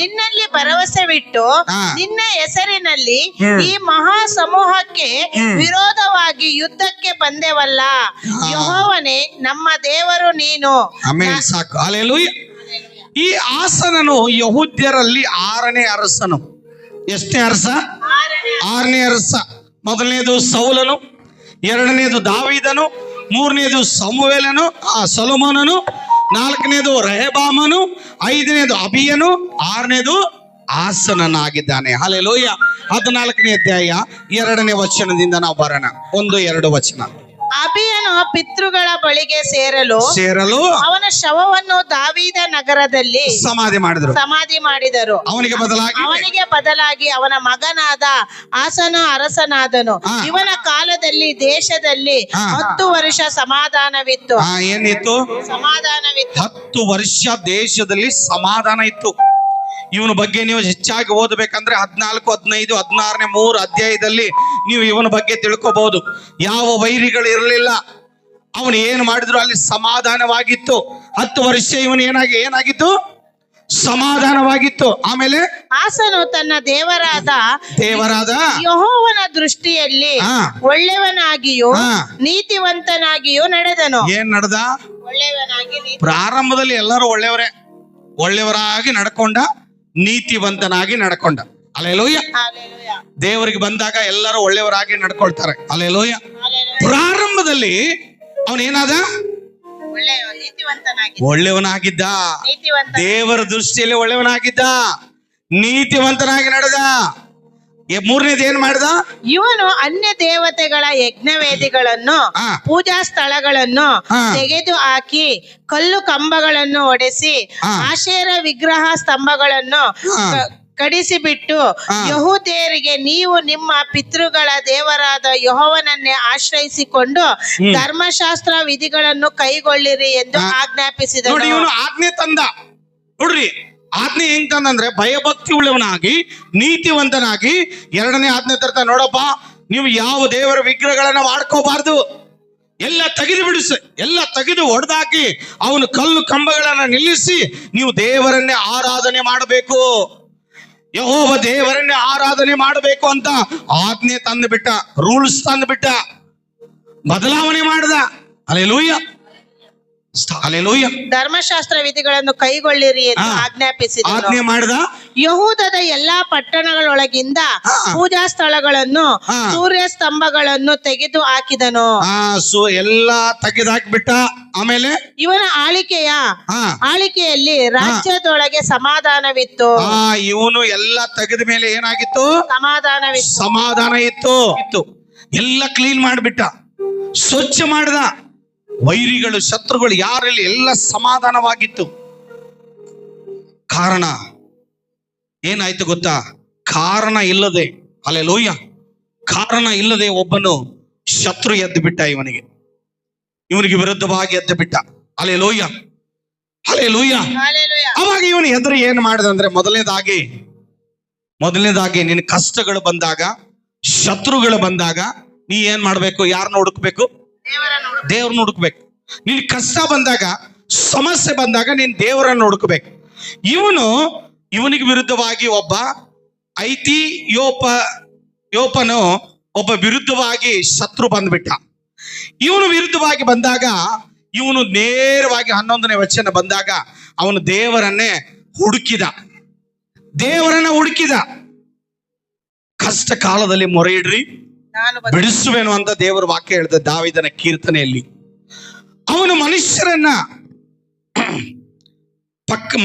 ನಿನ್ನಲ್ಲಿ ಭರವಸೆವಿಟ್ಟು ನಿನ್ನ ಹೆಸರಿನಲ್ಲಿ ಈ ಮಹಾ ಸಮೂಹಕ್ಕೆ ವಿರೋಧವಾಗಿ ಯುದ್ಧಕ್ಕೆ ಬಂದೆವಲ್ಲ. ಯೆಹೋವನೇ ನಮ್ಮ ದೇವರು ನೀನು. ಆಮೆನ್. ಸಾಕು. ಹಲ್ಲೆಲೂಯ. ಈ ಆಸನನು ಯಹೂದ್ಯರಲ್ಲಿ 6ನೇ ಅರಸನು. ಎಷ್ಟನೇ ಅರಸ? 6ನೇ ಅರಸ. ಮೊದಲನೇದು ಸೌಲನು, 2ನೇದು ದಾವೀದನು, 3ನೇದು ಸೊಲೊಮೋನನು, 4ನೇದು ರೆಹಬಾಮನು, 5ನೇದು ಅಬಿಯನು, 6ನೇದು ಆಸನನಾಗಿದ್ದಾನೆ. ಹಲ್ಲೆಲೂಯ. 14ನೇ ಅಧ್ಯಾಯ 2ನೇ ವಚನದಿಂದ ನಾವು ಬರೋಣ. 1-2 ವಚನ. ಅಬಿಯನು ಪಿತೃಗಳ ಬಳಿಗೆ ಸೇರಲು ಅವನ ಶವವನ್ನು ದಾವೀದ ನಗರದಲ್ಲಿ ಸಮಾಧಿ ಮಾಡಿದರು. ಅವನಿಗೆ ಬದಲಾಗಿ ಅವನ ಮಗನಾದ ಆಸನ ಅರಸನಾದನು. ಇವನ ಕಾಲದಲ್ಲಿ ದೇಶದಲ್ಲಿ 10 ವರ್ಷ ಸಮಾಧಾನವಿತ್ತು. ಏನಿತ್ತು? ಸಮಾಧಾನವಿತ್ತು. 10 ವರ್ಷ ದೇಶದಲ್ಲಿ ಸಮಾಧಾನ ಇತ್ತು. ಇವನ ಬಗ್ಗೆ ನೀವು ಹೆಚ್ಚಾಗಿ ಓದಬೇಕಂದ್ರೆ 14, 15, 16ನೇ 3 ಅಧ್ಯಾಯದಲ್ಲಿ ನೀವು ಇವನ ಬಗ್ಗೆ ತಿಳ್ಕೋಬಹುದು. ಯಾವ ವೈರಿಗಳು ಇರಲಿಲ್ಲ. ಅವನು ಏನು ಮಾಡಿದ್ರು ಅಲ್ಲಿ ಸಮಾಧಾನವಾಗಿತ್ತು. 10 ವರ್ಷ ಇವನು ಏನಾಗಿತ್ತು? ಸಮಾಧಾನವಾಗಿತ್ತು. ಆಮೇಲೆ ಆಸನು ತನ್ನ ದೇವರಾದ ಯೆಹೋವನ ದೃಷ್ಟಿಯಲ್ಲಿ ಒಳ್ಳೆಯವನಾಗಿಯೂ ನೀತಿವಂತನಾಗಿಯೂ ನಡೆದನು. ಏನ್ ನಡೆದ? ಒಳ್ಳೆಯವನಾಗಿ. ಪ್ರಾರಂಭದಲ್ಲಿ ಎಲ್ಲರೂ ಒಳ್ಳೆಯವರಾಗಿ ನಡ್ಕೊಂಡ, ನೀತಿವಂತನಾಗಿ ನಡ್ಕೊಂಡ. ಹಲ್ಲೆಲೂಯ. ದೇವರಿಗೆ ಬಂದಾಗ ಎಲ್ಲರೂ ಒಳ್ಳೆಯವರಾಗಿ ನಡ್ಕೊಳ್ತಾರೆ. ಹಲ್ಲೆಲೂಯ. ಪ್ರಾರಂಭದಲ್ಲಿ ಅವನೇನಾದ? ಒಳ್ಳೆಯವನಾಗಿದ್ದ. ದೇವರ ದೃಷ್ಟಿಯಲ್ಲಿ ಒಳ್ಳೆಯವನಾಗಿದ್ದ, ನೀತಿವಂತನಾಗಿ ನಡೆದ. 3ನೇದು ಏನ್ ಮಾಡಿದ? ಇವನು ಅನ್ಯ ದೇವತೆಗಳ ಯಜ್ಞವೇದಿಗಳನ್ನು ಪೂಜಾ ಸ್ಥಳಗಳನ್ನು ತೆಗೆದು ಹಾಕಿ ಕಲ್ಲು ಕಂಬಗಳನ್ನು ಒಡೆಸಿ ಆಶೇರ ವಿಗ್ರಹ ಸ್ತಂಭಗಳನ್ನು ಕಡಿಸಿಬಿಟ್ಟು ಯಹೂದ್ಯರಿಗೆ ನೀವು ನಿಮ್ಮ ಪಿತೃಗಳ ದೇವರಾದ ಯೆಹೋವನನ್ನೇ ಆಶ್ರಯಿಸಿಕೊಂಡು ಧರ್ಮಶಾಸ್ತ್ರ ವಿಧಿಗಳನ್ನು ಕೈಗೊಳ್ಳಿರಿ ಎಂದು ಆಜ್ಞಾಪಿಸಿದನು. ಇವನು ಆಜ್ಞೆ ತಂದ. ನೋಡ್ರಿ, ಆಜ್ಞೆ ಹೆಂಗ್ ತಂದ್ರೆ ಭಯಭಕ್ತಿ ಉಳ್ಳವನಾಗಿ, ನೀತಿವಂತನಾಗಿ. 2ನೇ ಆಜ್ಞೆ ತರ್ತ, ನೋಡಪ್ಪ, ನೀವು ಯಾವ ದೇವರ ವಿಗ್ರಹಗಳನ್ನ ಮಾಡ್ಕೋಬಾರ್ದು, ಎಲ್ಲ ತೆಗೆದು ಹೊಡೆದಾಕಿ ಅವನು ಕಲ್ಲು ಕಂಬಗಳನ್ನ ನಿಲ್ಲಿಸಿ ನೀವು ದೇವರನ್ನೇ ಆರಾಧನೆ ಮಾಡಬೇಕು, ಯೆಹೋವ ದೇವರನ್ನೇ ಆರಾಧನೆ ಮಾಡಬೇಕು ಅಂತ ಆಜ್ಞೆ ತಂದುಬಿಟ್ಟ, ರೂಲ್ಸ್ ತಂದುಬಿಟ್ಟ, ಬದಲಾವಣೆ ಮಾಡ್ದ. ಹಲ್ಲೆಲೂಯ. ಧರ್ಮಶಾಸ್ತ್ರ ವಿಧಿಗಳನ್ನು ಕೈಗೊಳ್ಳಿರಿ ಎಂದು ಆಜ್ಞೆ ಮಾಡಿದ. ಯಹೂದದ ಎಲ್ಲಾ ಪಟ್ಟಣಗಳೊಳಗಿಂದ ಪೂಜಾ ಸ್ಥಳಗಳನ್ನು, ಸೂರ್ಯ ಸ್ತಂಭಗಳನ್ನು ತೆಗೆದು ಹಾಕಿದನು. ಎಲ್ಲಾ ತೆಗೆದು ಹಾಕಿಬಿಟ್ಟ. ಆಮೇಲೆ ಇವನ ಆಳಿಕೆಯಲ್ಲಿ ರಾಜ್ಯದೊಳಗೆ ಸಮಾಧಾನವಿತ್ತು. ಇವನು ಎಲ್ಲ ತೆಗೆದ ಮೇಲೆ ಏನಾಗಿತ್ತು? ಸಮಾಧಾನ ಇತ್ತು. ಎಲ್ಲ ಕ್ಲೀನ್ ಮಾಡಿಬಿಟ್ಟ, ಸ್ವಚ್ಛ ಮಾಡಿದ. ವೈರಿಗಳು, ಶತ್ರುಗಳು ಯಾರಲ್ಲಿ ಎಲ್ಲ ಸಮಾಧಾನವಾಗಿತ್ತು. ಕಾರಣ ಏನಾಯ್ತು ಗೊತ್ತಾ? ಕಾರಣ ಇಲ್ಲದೆ, ಹಲ್ಲೆಲೂಯ, ಕಾರಣ ಇಲ್ಲದೆ ಒಬ್ಬನು ಶತ್ರು ಎದ್ದು ಬಿಟ್ಟ. ಇವನಿಗೆ ವಿರುದ್ಧವಾಗಿ ಎದ್ದು ಬಿಟ್ಟ. Hallelujah, hallelujah. ಅವಾಗ ಇವನು ಎದುರು ಏನ್ ಮಾಡಿದಂದ್ರೆ, ಮೊದಲನೇದಾಗಿ ನಿನ್ನ ಕಷ್ಟಗಳು ಬಂದಾಗ, ಶತ್ರುಗಳು ಬಂದಾಗ ನೀ ಏನ್ ಮಾಡ್ಬೇಕು? ಯಾರನ್ನ ಹುಡುಕ್ಬೇಕು? ದೇವ್ರನ್ನ ಹುಡುಕ್ಬೇಕು. ನಿನ್ ಕಷ್ಟ ಬಂದಾಗ, ಸಮಸ್ಯೆ ಬಂದಾಗ ನೀನ್ ದೇವರನ್ನ ಹುಡುಕ್ಬೇಕು. ಇವನಿಗೆ ವಿರುದ್ಧವಾಗಿ ಒಬ್ಬ ಯೋಪನು ಒಬ್ಬ ವಿರುದ್ಧವಾಗಿ ಶತ್ರು ಬಂದ್ಬಿಟ್ಟ. ಇವನು ವಿರುದ್ಧವಾಗಿ ಬಂದಾಗ ಇವನು ನೇರವಾಗಿ 11ನೇ ವಚನ ಬಂದಾಗ ಅವನು ದೇವರನ್ನೇ ಹುಡುಕಿದ, ದೇವರನ್ನ ಹುಡುಕಿದ. ಕಷ್ಟ ಕಾಲದಲ್ಲಿ ಮೊರೆ ಇಡ್ರಿ, ನಾನು ಬಿಡಿಸುವೆನು ಅಂತ ದೇವರ ವಾಕ್ಯ ಹೇಳ್ದ ದಾವೀದನ ಕೀರ್ತನೆಯಲ್ಲಿ. ಅವನು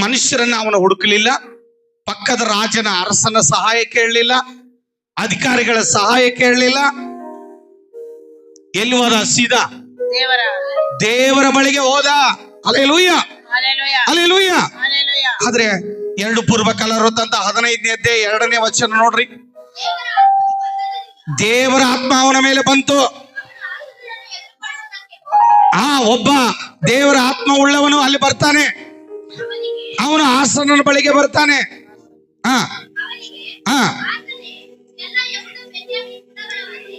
ಮನುಷ್ಯರನ್ನ ಅವನು ಹುಡುಕಲಿಲ್ಲ, ಪಕ್ಕದ ರಾಜನ ಅರಸನ ಸಹಾಯ ಕೇಳಲಿಲ್ಲ, ಅಧಿಕಾರಿಗಳ ಸಹಾಯ ಕೇಳಲಿಲ್ಲ. ಎಲ್ಲಿ ಹೋದ? ಸೀದಾ ದೇವರ ಬಳಿಗೆ ಹೋದ. Alleluia, alleluia. ಆದ್ರೆ 2 ಪೂರ್ವಕಾಲ ವೃತ್ತಾಂತ 15ನೇ ಅಧ್ಯಾಯ 2ನೇ ವಚನ ನೋಡ್ರಿ. ದೇವರ ಆತ್ಮ ಅವನ ಮೇಲೆ ಬಂತು. ಒಬ್ಬ ದೇವರ ಆತ್ಮ ಉಳ್ಳವನು ಅಲ್ಲಿ ಬರ್ತಾನೆ. ಅವನು ಆಸನನ ಬಳಿಗೆ ಬರ್ತಾನೆ.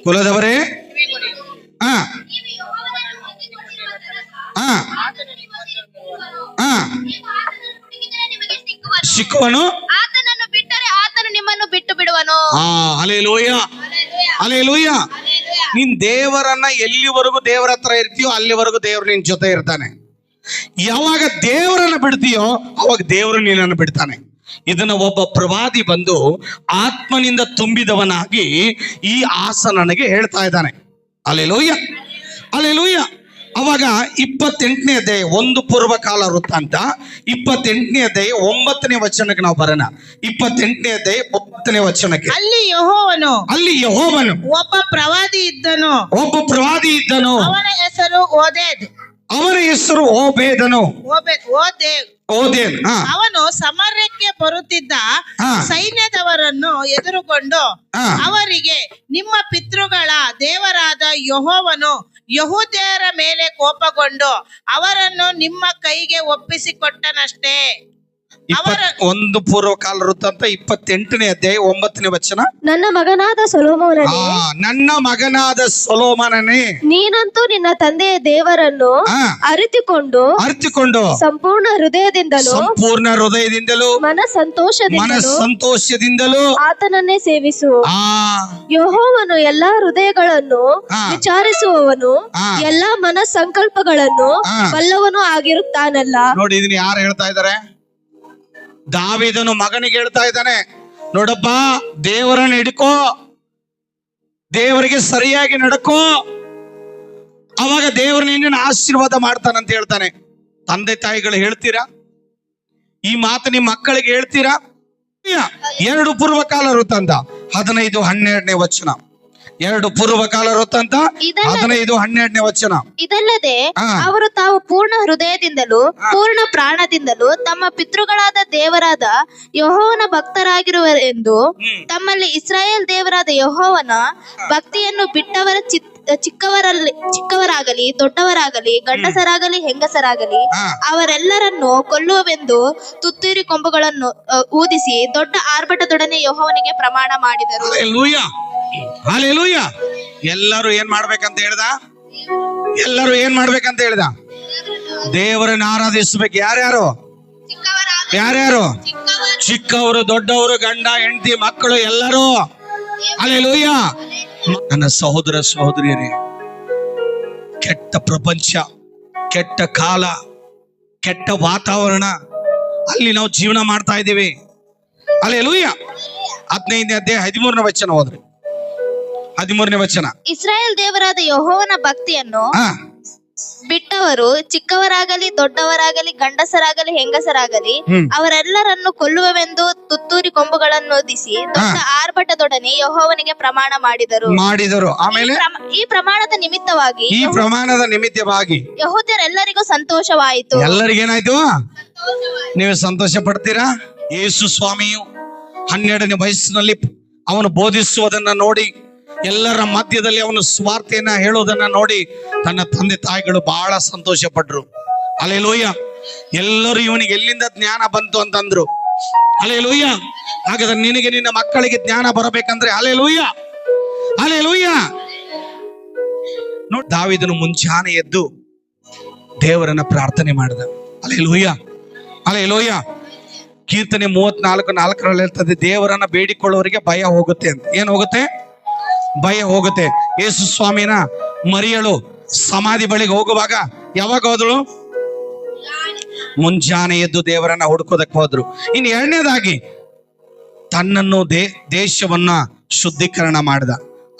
ಕುಲದವರೇ, ಸಿಕ್ಕುವನು, ಆತನನ್ನು ಬಿಟ್ಟರೆ ಆತನು ನಿಮ್ಮನ್ನು ಬಿಟ್ಟು ಬಿಡುವನು. Hallelujah, hallelujah. ನೀನ್ ದೇವರನ್ನ ಎಲ್ಲಿವರೆಗೂ ದೇವರ ಹತ್ರ ಇರ್ತೀಯೋ ಅಲ್ಲಿವರೆಗೂ ದೇವರು ನಿನ್ ಜೊತೆ ಇರ್ತಾನೆ. ಯಾವಾಗ ದೇವರನ್ನ ಬಿಡ್ತೀಯೋ ಅವಾಗ ದೇವರು ನಿನ್ನನ್ನು ಬಿಡ್ತಾನೆ. ಇದನ್ನ ಒಬ್ಬ ಪ್ರವಾದಿ ಬಂದು ಆತ್ಮನಿಂದ ತುಂಬಿದವನಾಗಿ ಈ ಆಸನನಿಗೆ ಹೇಳ್ತಾ ಇದ್ದಾನೆ. Hallelujah, hallelujah. ಅವಾಗ 28ನೇ ಅಧ್ಯಾಯ 1 ಪೂರ್ವಕಾಲ ವೃತ್ತಾಂತ 28ನೇ ಅಧ್ಯಾಯ 9ನೇ ವಚನಕ್ಕೆ ನಾವು ಬರೋಣ. 28ನೇ ಅಧ್ಯಾಯ 9ನೇ ವಚನಕ್ಕೆ. ಅಲ್ಲಿ ಯೆಹೋವನು ಒಬ್ಬ ಪ್ರವಾದಿ ಇದ್ದನು. ಅವನ ಹೆಸರು ಓಬೇದನು. ಅವನು ಸಮಾರ್ಯಕ್ಕೆ ಬರುತ್ತಿದ್ದ ಸೈನ್ಯದವರನ್ನು ಎದುರುಗೊಂಡು ಅವರಿಗೆ, ನಿಮ್ಮ ಪಿತೃಗಳ ದೇವರಾದ ಯೆಹೋವನು ಯೆಹೂದ್ಯರ ಮೇಲೆ ಕೋಪಗೊಂಡು ಅವರನ್ನು ನಿಮ್ಮ ಕೈಗೆ ಒಪ್ಪಿಸಿಕೊಟ್ಟನಷ್ಟೇ. 1 ಪೂರ್ವಕಾಲ ವೃತ್ತಾಂತ 28ನೇ ಅಧ್ಯಾಯ 9ನೇ ವಚನ. ನನ್ನ ಮಗನಾದ ಸೊಲೊಮೋನನೇ, ನೀನಂತೂ ನಿನ್ನ ತಂದೆಯ ದೇವರನ್ನು ಅರಿತುಕೊಂಡು ಸಂಪೂರ್ಣ ಹೃದಯದಿಂದಲೂ ಮನ ಸಂತೋಷದಿಂದಲೂ ಆತನನ್ನೇ ಸೇವಿಸು. ಯೆಹೋವನು ಎಲ್ಲಾ ಹೃದಯಗಳನ್ನು ವಿಚಾರಿಸುವವನು, ಎಲ್ಲಾ ಮನಸ್ಸಂಕಲ್ಪಗಳನ್ನು ಬಲ್ಲವನು ಆಗಿರುತ್ತಾನಲ್ಲ. ನೋಡಿ, ಇದನ್ನ ಯಾರು ಹೇಳ್ತಾ ಇದ್ದಾರೆ? ದಾವೀದನು ಮಗನಿಗೆ ಹೇಳ್ತಾ ಇದ್ದಾನೆ, ನೋಡಪ್ಪ, ದೇವರನ್ನ ಹಿಡ್ಕೋ, ದೇವರಿಗೆ ಸರಿಯಾಗಿ ನಡ್ಕೋ, ಅವಾಗ ದೇವರು ನಿನ್ನ ಆಶೀರ್ವಾದ ಮಾಡ್ತಾನಂತ ಹೇಳ್ತಾನೆ. ತಂದೆ ತಾಯಿಗಳು ಹೇಳ್ತೀರಾ ಈ ಮಾತು? ನಿಮ್ಮ ಮಕ್ಕಳಿಗೆ ಹೇಳ್ತೀರಾ? 2 ಪೂರ್ವಕಾಲ ವೃತ್ತಾಂತ 15-12ನೇ ವಚನ. 2 ಪೂರ್ವಕಾಲ ವೃತ್ತಾಂತ 15-12ನೇ ವಚನ. ಇದಲ್ಲದೆ ಅವರು ತಾವು ಪೂರ್ಣ ಹೃದಯದಿಂದಲೂ ಪೂರ್ಣ ಪ್ರಾಣದಿಂದಲೂ ತಮ್ಮ ಪಿತೃಗಳಾದ ದೇವರಾದ ಯೆಹೋವನ ಭಕ್ತರಾಗಿರುವರೆಂದು ತಮ್ಮಲ್ಲಿ ಇಸ್ರಾಯೇಲ್ ದೇವರಾದ ಯೆಹೋವನ ಭಕ್ತಿಯನ್ನು ಬಿಟ್ಟವರ ಚಿಕ್ಕವರಾಗಲಿ ದೊಡ್ಡವರಾಗಲಿ ಗಂಡಸರಾಗಲಿ ಹೆಂಗಸರಾಗಲಿ ಅವರೆಲ್ಲರನ್ನು ಕೊಲ್ಲುವೆಂದು ತುತ್ತೂರಿ ಕೊಂಬುಗಳನ್ನು ಊದಿಸಿ ದೊಡ್ಡ ಆರ್ಭಟದೊಡನೆ ಯೆಹೋವನಿಗೆ ಪ್ರಮಾಣ ಮಾಡಿದರು. ಹಲ್ಲೆಲೂಯ. ಎಲ್ಲರೂ ಏನ್ ಮಾಡ್ಬೇಕಂತ ಹೇಳ್ದ? ದೇವರನ್ನ ಆರಾಧಿಸ್ಬೇಕು. ಯಾರ್ಯಾರು? ಚಿಕ್ಕವರು ದೊಡ್ಡವರು, ಗಂಡ ಹೆಂಡತಿ ಮಕ್ಕಳು ಎಲ್ಲರೂ. ಹಲ್ಲೆಲೂಯ. ನನ್ನ ಸಹೋದರ ಸಹೋದರಿಯರೇ, ಕೆಟ್ಟ ಪ್ರಪಂಚ, ಕೆಟ್ಟ ಕಾಲ, ಕೆಟ್ಟ ವಾತಾವರಣ ಅಲ್ಲಿ ನಾವು ಜೀವನ ಮಾಡ್ತಾ ಇದ್ದೀವಿ. ಹಲ್ಲೆಲೂಯ. 15ನೇ ಅಧ್ಯಾಯ 13ನೇ ವಚನ ಹೋದ್ರಿ. 13ನೇ ವಚನ. ಇಸ್ರಾಯೇಲ್ ದೇವರಾದ ಯೆಹೋವನ ಭಕ್ತಿಯನ್ನು ಬಿಟ್ಟವರು ಚಿಕ್ಕವರಾಗಲಿ ದೊಡ್ಡವರಾಗಲಿ ಗಂಡಸರಾಗಲಿ ಹೆಂಗಸರಾಗಲಿ ಅವರೆಲ್ಲರನ್ನು ಕೊಲ್ಲುವೆವೆಂದು ತುತ್ತೂರಿ ಕೊಂಬುಗಳನ್ನು ಊದಿಸಿ ದೊಡ್ಡ ಆರ್ಭಟದೊಡನೆ ಯೆಹೋವನಿಗೆ ಪ್ರಮಾಣ ಮಾಡಿದರು. ಆಮೇಲೆ ಈ ಪ್ರಮಾಣದ ನಿಮಿತ್ತವಾಗಿ ಯೆಹೂದ್ಯರೆಲ್ಲರಿಗೂ ಸಂತೋಷವಾಯಿತು. ಎಲ್ಲರಿಗೇನಾಯ್ತು? ನೀವು ಸಂತೋಷ ಪಡ್ತೀರಾ? ಯೇಸು ಸ್ವಾಮಿಯು 12ನೇ ವಯಸ್ಸಿನಲ್ಲಿ ಅವನು ಬೋಧಿಸುವುದನ್ನ ನೋಡಿ, ಎಲ್ಲರ ಮಧ್ಯದಲ್ಲಿ ಅವನು ಸ್ವಾರ್ಥೆಯನ್ನ ಹೇಳೋದನ್ನ ನೋಡಿ ತನ್ನ ತಂದೆ ತಾಯಿಗಳು ಬಹಳ ಸಂತೋಷ ಪಟ್ರು. ಹಲ್ಲೆಲೂಯ. ಎಲ್ಲರೂ ಇವನಿಗೆ ಎಲ್ಲಿಂದ ಜ್ಞಾನ ಬಂತು ಅಂತಂದ್ರು. ಹಲ್ಲೆಲೂಯ. ಹಾಗಾದ್ರೆ ನಿನಗೆ ನಿನ್ನ ಮಕ್ಕಳಿಗೆ ಜ್ಞಾನ ಬರಬೇಕಂದ್ರೆ ಹಲ್ಲೆಲೂಯ, ಹಲ್ಲೆಲೂಯ. ನೋಡಿ, ದಾವೀದನು ಮುಂಜಾನೆ ಎದ್ದು ದೇವರನ್ನ ಪ್ರಾರ್ಥನೆ ಮಾಡಿದ. Hallelujah, hallelujah. ಕೀರ್ತನೆ 34:4 ಹೇಳ್ತದೆ, ದೇವರನ್ನ ಬೇಡಿಕೊಳ್ಳೋರಿಗೆ ಭಯ ಹೋಗುತ್ತೆ ಅಂತ. ಏನ್ ಹೋಗುತ್ತೆ? ಭಯ ಹೋಗುತ್ತೆ. ಯೇಸು ಸ್ವಾಮಿನ ಮರಿಯಳು ಸಮಾಧಿ ಬಳಿಗೆ ಹೋಗುವಾಗ ಯಾವಾಗ ಹೋದಳು? ಮುಂಜಾನೆ ಎದ್ದು ದೇವರನ್ನ ಹುಡುಕೋದಕ್ಕೆ ಹೋದ್ರು. ಇನ್ನು ಎರಡನೇದಾಗಿ ತನ್ನನ್ನು ದೇಶವನ್ನ ಶುದ್ಧೀಕರಣ ಮಾಡಿದ.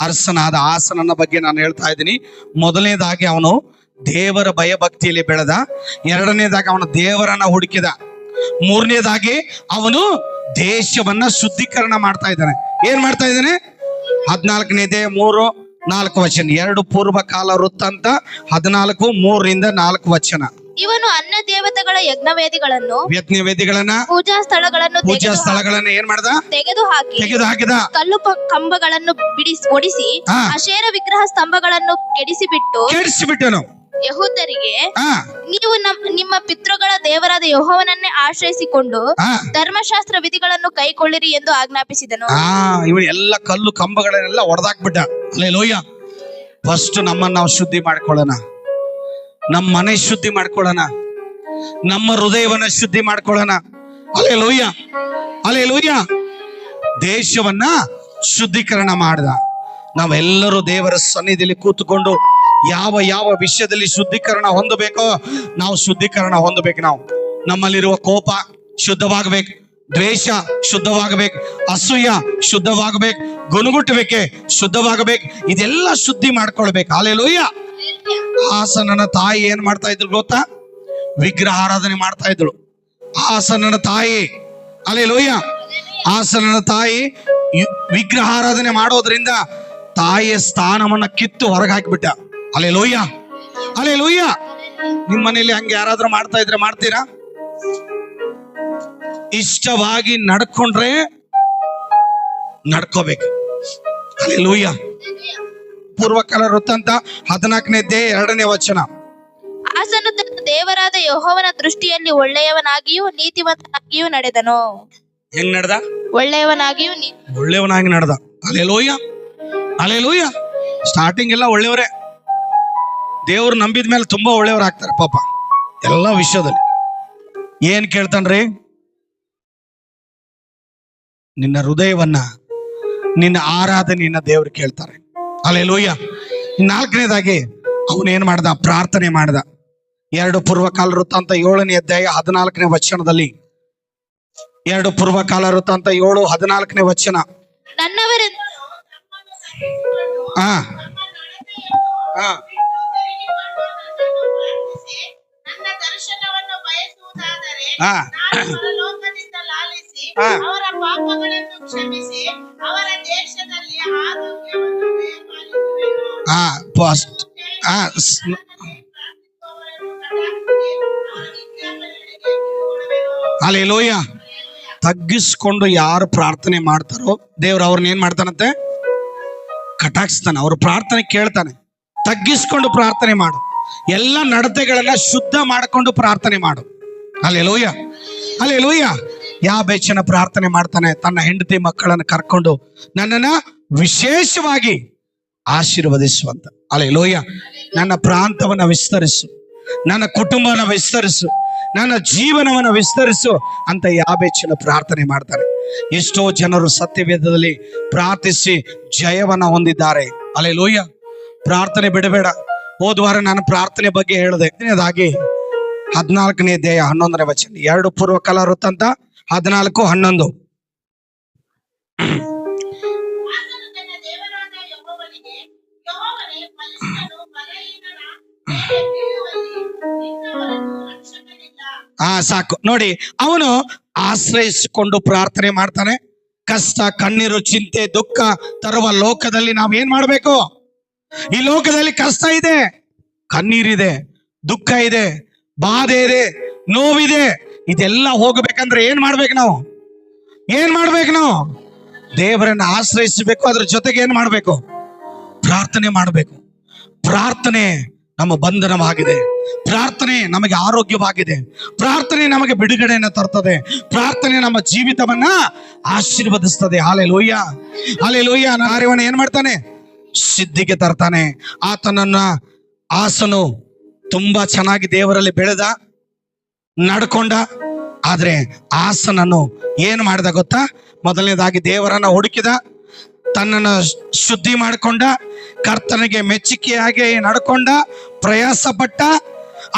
ಅರಸನಾದ ಆಸನನ ಬಗ್ಗೆ ನಾನು ಹೇಳ್ತಾ ಇದ್ದೀನಿ. ಮೊದಲನೇದಾಗಿ ಅವನು ದೇವರ ಭಯಭಕ್ತಿಯಲ್ಲಿ ಬೆಳೆದ. ಎರಡನೇದಾಗಿ ಅವನು ದೇವರನ್ನ ಹುಡುಕಿದ. ಮೂರನೇದಾಗಿ ಅವನು ದೇಶವನ್ನ ಶುದ್ಧೀಕರಣ ಮಾಡ್ತಾ ಇದ್ದಾನೆ. ಏನ್ ಮಾಡ್ತಾ ಇದ್ದಾನೆ? 14ನೇ 3-4 ವಚನ. 2 ಪೂರ್ವಕಾಲ ವೃತ್ತಾಂತ 14:3-4 ವಚನ. ಇವನು ಅನ್ಯ ದೇವತೆಗಳ ಯಜ್ಞವೇದಿಗಳನ್ನು ಪೂಜಾ ಸ್ಥಳಗಳನ್ನು ಏನ್ ಮಾಡ್ದ? ತೆಗೆದು ಹಾಕಿದ. ಕಲ್ಲು ಕಂಬಗಳನ್ನು ಒಡಿಸಿ ಅಶೇರ ವಿಗ್ರಹ ಸ್ತಂಭಗಳನ್ನು ಕೆಡಿಸಿಬಿಟ್ಟನು. ಯಹೂದರಿಗೆ, ನೀವು ನಿಮ್ಮ ಪಿತೃಗಳ ದೇವರಾದ ಯೆಹೋವನನ್ನೇ ಆಶ್ರಯಿಸಿಕೊಂಡು ಧರ್ಮಶಾಸ್ತ್ರ ವಿಧಿಗಳನ್ನು ಕೈಕೊಳ್ಳಿರಿ ಎಂದು ಆಜ್ಞಾಪಿಸಿದನು. ಇವನು ಎಲ್ಲ ಕಲ್ಲು ಕಂಬಗಳನ್ನೆಲ್ಲ ಒಡೆದಾಕ್ಬಿಟ್ಟ. ಹಲ್ಲೆಲೂಯಾ. ಫಸ್ಟ್ ನಮ್ಮನ್ನ ನಾವು ಶುದ್ಧಿ ಮಾಡ್ಕೊಳ್ಳೋಣ. ನಮ್ಮ ಮನೆ ಶುದ್ಧಿ ಮಾಡ್ಕೊಳ್ಳೋಣ. ನಮ್ಮ ಹೃದಯವನ್ನ ಶುದ್ಧಿ ಮಾಡ್ಕೊಳ್ಳೋಣ. Hallelujah, hallelujah. ದೇಶವನ್ನ ಶುದ್ಧೀಕರಣ ಮಾಡ್ದ. ನಾವೆಲ್ಲರೂ ದೇವರ ಸನ್ನಿಧಿಯಲ್ಲಿ ಕೂತ್ಕೊಂಡು ಯಾವ ವಿಷಯದಲ್ಲಿ ಶುದ್ಧೀಕರಣ ಹೊಂದಬೇಕೋ ನಾವು ಶುದ್ಧೀಕರಣ ಹೊಂದಬೇಕು. ನಾವು ನಮ್ಮಲ್ಲಿರುವ ಕೋಪ ಶುದ್ಧವಾಗಬೇಕು, ದ್ವೇಷ ಶುದ್ಧವಾಗಬೇಕು, ಅಸೂಯ ಶುದ್ಧವಾಗಬೇಕು, ಗುಣಗುಟ್ಟುವಿಕೆ ಶುದ್ಧವಾಗಬೇಕು. ಇದೆಲ್ಲ ಶುದ್ಧಿ ಮಾಡ್ಕೊಳ್ಬೇಕು. ಹಲ್ಲೆಲೂಯಾ. ಆಸನನ ತಾಯಿ ಏನ್ ಮಾಡ್ತಾ ಇದ್ರು ಗೊತ್ತಾ? ವಿಗ್ರಹ ಆರಾಧನೆ ಮಾಡ್ತಾ ಇದ್ರು. ಆಸನನ ತಾಯಿ, ಹಲ್ಲೆಲೂಯಾ, ಆಸನನ ತಾಯಿ ವಿಗ್ರಹ ಆರಾಧನೆ ಮಾಡೋದ್ರಿಂದ ತಾಯಿಯ ಸ್ಥಾನವನ್ನ ಕಿತ್ತು ಹೊರಗೆ ಹಾಕಿಬಿಟ್ಟ. Hallelujah, hallelujah. ನಿಮ್ಮ ಮನೇಲಿ ಹಂಗೆ ಯಾರಾದ್ರೂ ಮಾಡ್ತಾ ಇದ್ರೆ ಮಾಡ್ತೀರಾ? ಇಷ್ಟವಾಗಿ ನಡ್ಕೊಂಡ್ರೆ ನಡ್ಕೋಬೇಕು. ಹಲ್ಲೆಲೂಯಾ. ಪೂರ್ವಕಾಲ ವೃತ್ತಾಂತ 14ನೇ 2ನೇ ವಚನ. ಆಸನು ತನ್ನ ದೇವರಾದ ಯೆಹೋವನ ದೃಷ್ಟಿಯಲ್ಲಿ ಒಳ್ಳೆಯವನಾಗಿಯೂ ನೀತಿವಂತನಾಗಿಯೂ ನಡೆದನು. ಹೆಂಗ್ ನಡೆದ? ಒಳ್ಳೆಯವನಾಗಿ ನಡೆದ. Hallelujah, hallelujah. ಸ್ಟಾರ್ಟಿಂಗ್ ಎಲ್ಲ ಒಳ್ಳೆಯವರೇ. ದೇವ್ರು ನಂಬಿದ ಮೇಲೆ ತುಂಬಾ ಒಳ್ಳೆಯವರು ಆಗ್ತಾರೆ ಪಾಪ ಎಲ್ಲ ವಿಷಯದಲ್ಲಿ. ಏನ್ ಕೇಳ್ತಾನ್ರಿ? ನಿನ್ನ ಹೃದಯವನ್ನ, ನಿನ್ನ ಆರಾಧನೆಯನ್ನ ದೇವ್ರು ಕೇಳ್ತಾರೆ. ಹಲ್ಲೆಲೂಯಾ. 4ನೇದಾಗಿ ಅವನೇನ್ ಮಾಡ್ದ? ಪ್ರಾರ್ಥನೆ ಮಾಡ್ದ. 2 ಪೂರ್ವಕಾಲ ವೃತ್ತಾಂತ 7ನೇ ಅಧ್ಯಾಯ 14ನೇ ವಚನದಲ್ಲಿ. 2 ಪೂರ್ವಕಾಲ ವೃತ್ತಾಂತ 7:14 ವಚನ. ನನ್ನ ದರ್ಶನವನ್ನು ಬಯಸುವುದಾದರೆ ಲಾಲಿಸಿ ಅವರ ಪಾಪಗಳನ್ನು ಕ್ಷಮಿಸಿ ಅವರ ದೇಶದಲ್ಲಿ ಆರೋಗ್ಯವನ್ನು ಹಲ್ಲೆಲೂಯಾ. ತಗ್ಗಿಸ್ಕೊಂಡು ಯಾರು ಪ್ರಾರ್ಥನೆ ಮಾಡ್ತಾರೋ ದೇವ್ರು ಅವ್ರನ್ನ ಏನ್ ಮಾಡ್ತಾನಂತೆ? ಕಟಾಕ್ಷಿಸ್ತಾನೆ. ಅವ್ರ ಪ್ರಾರ್ಥನೆ ಕೇಳ್ತಾನೆ. ತಗ್ಗಿಸ್ಕೊಂಡು ಪ್ರಾರ್ಥನೆ ಮಾಡು. ಎಲ್ಲ ನಡತೆಗಳನ್ನ ಶುದ್ಧ ಮಾಡಿಕೊಂಡು ಪ್ರಾರ್ಥನೆ ಮಾಡು. Hallelujah, hallelujah. ಯಾಬೇಚನ ಪ್ರಾರ್ಥನೆ ಮಾಡ್ತಾನೆ. ತನ್ನ ಹೆಂಡತಿ ಮಕ್ಕಳನ್ನು ಕರ್ಕೊಂಡು ನನ್ನನ್ನ ವಿಶೇಷವಾಗಿ ಆಶೀರ್ವದಿಸುವಂತ. ಹಲ್ಲೆಲೂಯಾ. ನನ್ನ ಪ್ರಾಂತವನ್ನ ವಿಸ್ತರಿಸು, ನನ್ನ ಕುಟುಂಬನ ವಿಸ್ತರಿಸು, ನನ್ನ ಜೀವನವನ್ನ ವಿಸ್ತರಿಸು ಅಂತ ಯಾಬೇಚನ ಪ್ರಾರ್ಥನೆ ಮಾಡ್ತಾನೆ. ಎಷ್ಟೋ ಜನರು ಸತ್ಯವೇದದಲ್ಲಿ ಪ್ರಾರ್ಥಿಸಿ ಜಯವನ್ನ ಹೊಂದಿದ್ದಾರೆ. ಹಲ್ಲೆಲೂಯಾ. ಪ್ರಾರ್ಥನೆ ಬಿಡಬೇಡ. ಹೋದ್ವಾರ ನಾನು ಪ್ರಾರ್ಥನೆ ಬಗ್ಗೆ ಹೇಳಿದೆ. 14ನೇ ಅಧ್ಯಾಯ 11ನೇ ವಚನ. 2 ಪೂರ್ವಕಾಲ ವೃತ್ತಾಂತ 14:11. ಸಾಕು ನೋಡಿ. ಅವನು ಆಶ್ರಯಿಸಿಕೊಂಡು ಪ್ರಾರ್ಥನೆ ಮಾಡ್ತಾನೆ. ಕಷ್ಟ, ಕಣ್ಣೀರು, ಚಿಂತೆ, ದುಃಖ ತರುವ ಲೋಕದಲ್ಲಿ ನಾವ್ ಏನ್ ಮಾಡ್ಬೇಕು? ಈ ಲೋಕದಲ್ಲಿ ಕಷ್ಟ ಇದೆ, ಕಣ್ಣೀರಿದೆ, ದುಃಖ ಇದೆ, ಬಾಧೆ ಇದೆ, ನೋವಿದೆ. ಇದೆಲ್ಲ ಹೋಗ್ಬೇಕಂದ್ರೆ ಏನ್ ಮಾಡ್ಬೇಕು ನಾವು? ದೇವರನ್ನ ಆಶ್ರಯಿಸಬೇಕು. ಅದ್ರ ಜೊತೆಗೆ ಏನ್ ಮಾಡ್ಬೇಕು? ಪ್ರಾರ್ಥನೆ ಮಾಡಬೇಕು. ಪ್ರಾರ್ಥನೆ ನಮ್ಮ ಬಂಧನವಾಗಿದೆ. ಪ್ರಾರ್ಥನೆ ನಮಗೆ ಆರೋಗ್ಯವಾಗಿದೆ. ಪ್ರಾರ್ಥನೆ ನಮಗೆ ಬಿಡುಗಡೆಯನ್ನು ತರ್ತದೆ. ಪ್ರಾರ್ಥನೆ ನಮ್ಮ ಜೀವಿತವನ್ನ ಆಶೀರ್ವದಿಸ್ತದೆ. Hallelujah, hallelujah. ಕಾರ್ಯವನ್ನ ಏನ್ ಮಾಡ್ತಾನೆ? ಸಿದ್ಧಿಗೆ ತರ್ತಾನೆ. ಆಸನು ತುಂಬಾ ಚೆನ್ನಾಗಿ ದೇವರಲ್ಲಿ ಬೆಳೆದ, ನಡ್ಕೊಂಡ. ಆದ್ರೆ ಆಸನನ್ನು ಏನ್ ಮಾಡಿದ ಗೊತ್ತಾ? ಮೊದಲನೇದಾಗಿ ದೇವರನ್ನ ಹುಡುಕಿದ, ತನ್ನನ್ನು ಶುದ್ಧಿ ಮಾಡಿಕೊಂಡ, ಕರ್ತನಿಗೆ ಮೆಚ್ಚುಗೆಯಾಗಿ ನಡ್ಕೊಂಡ, ಪ್ರಯಾಸ ಪಟ್ಟ,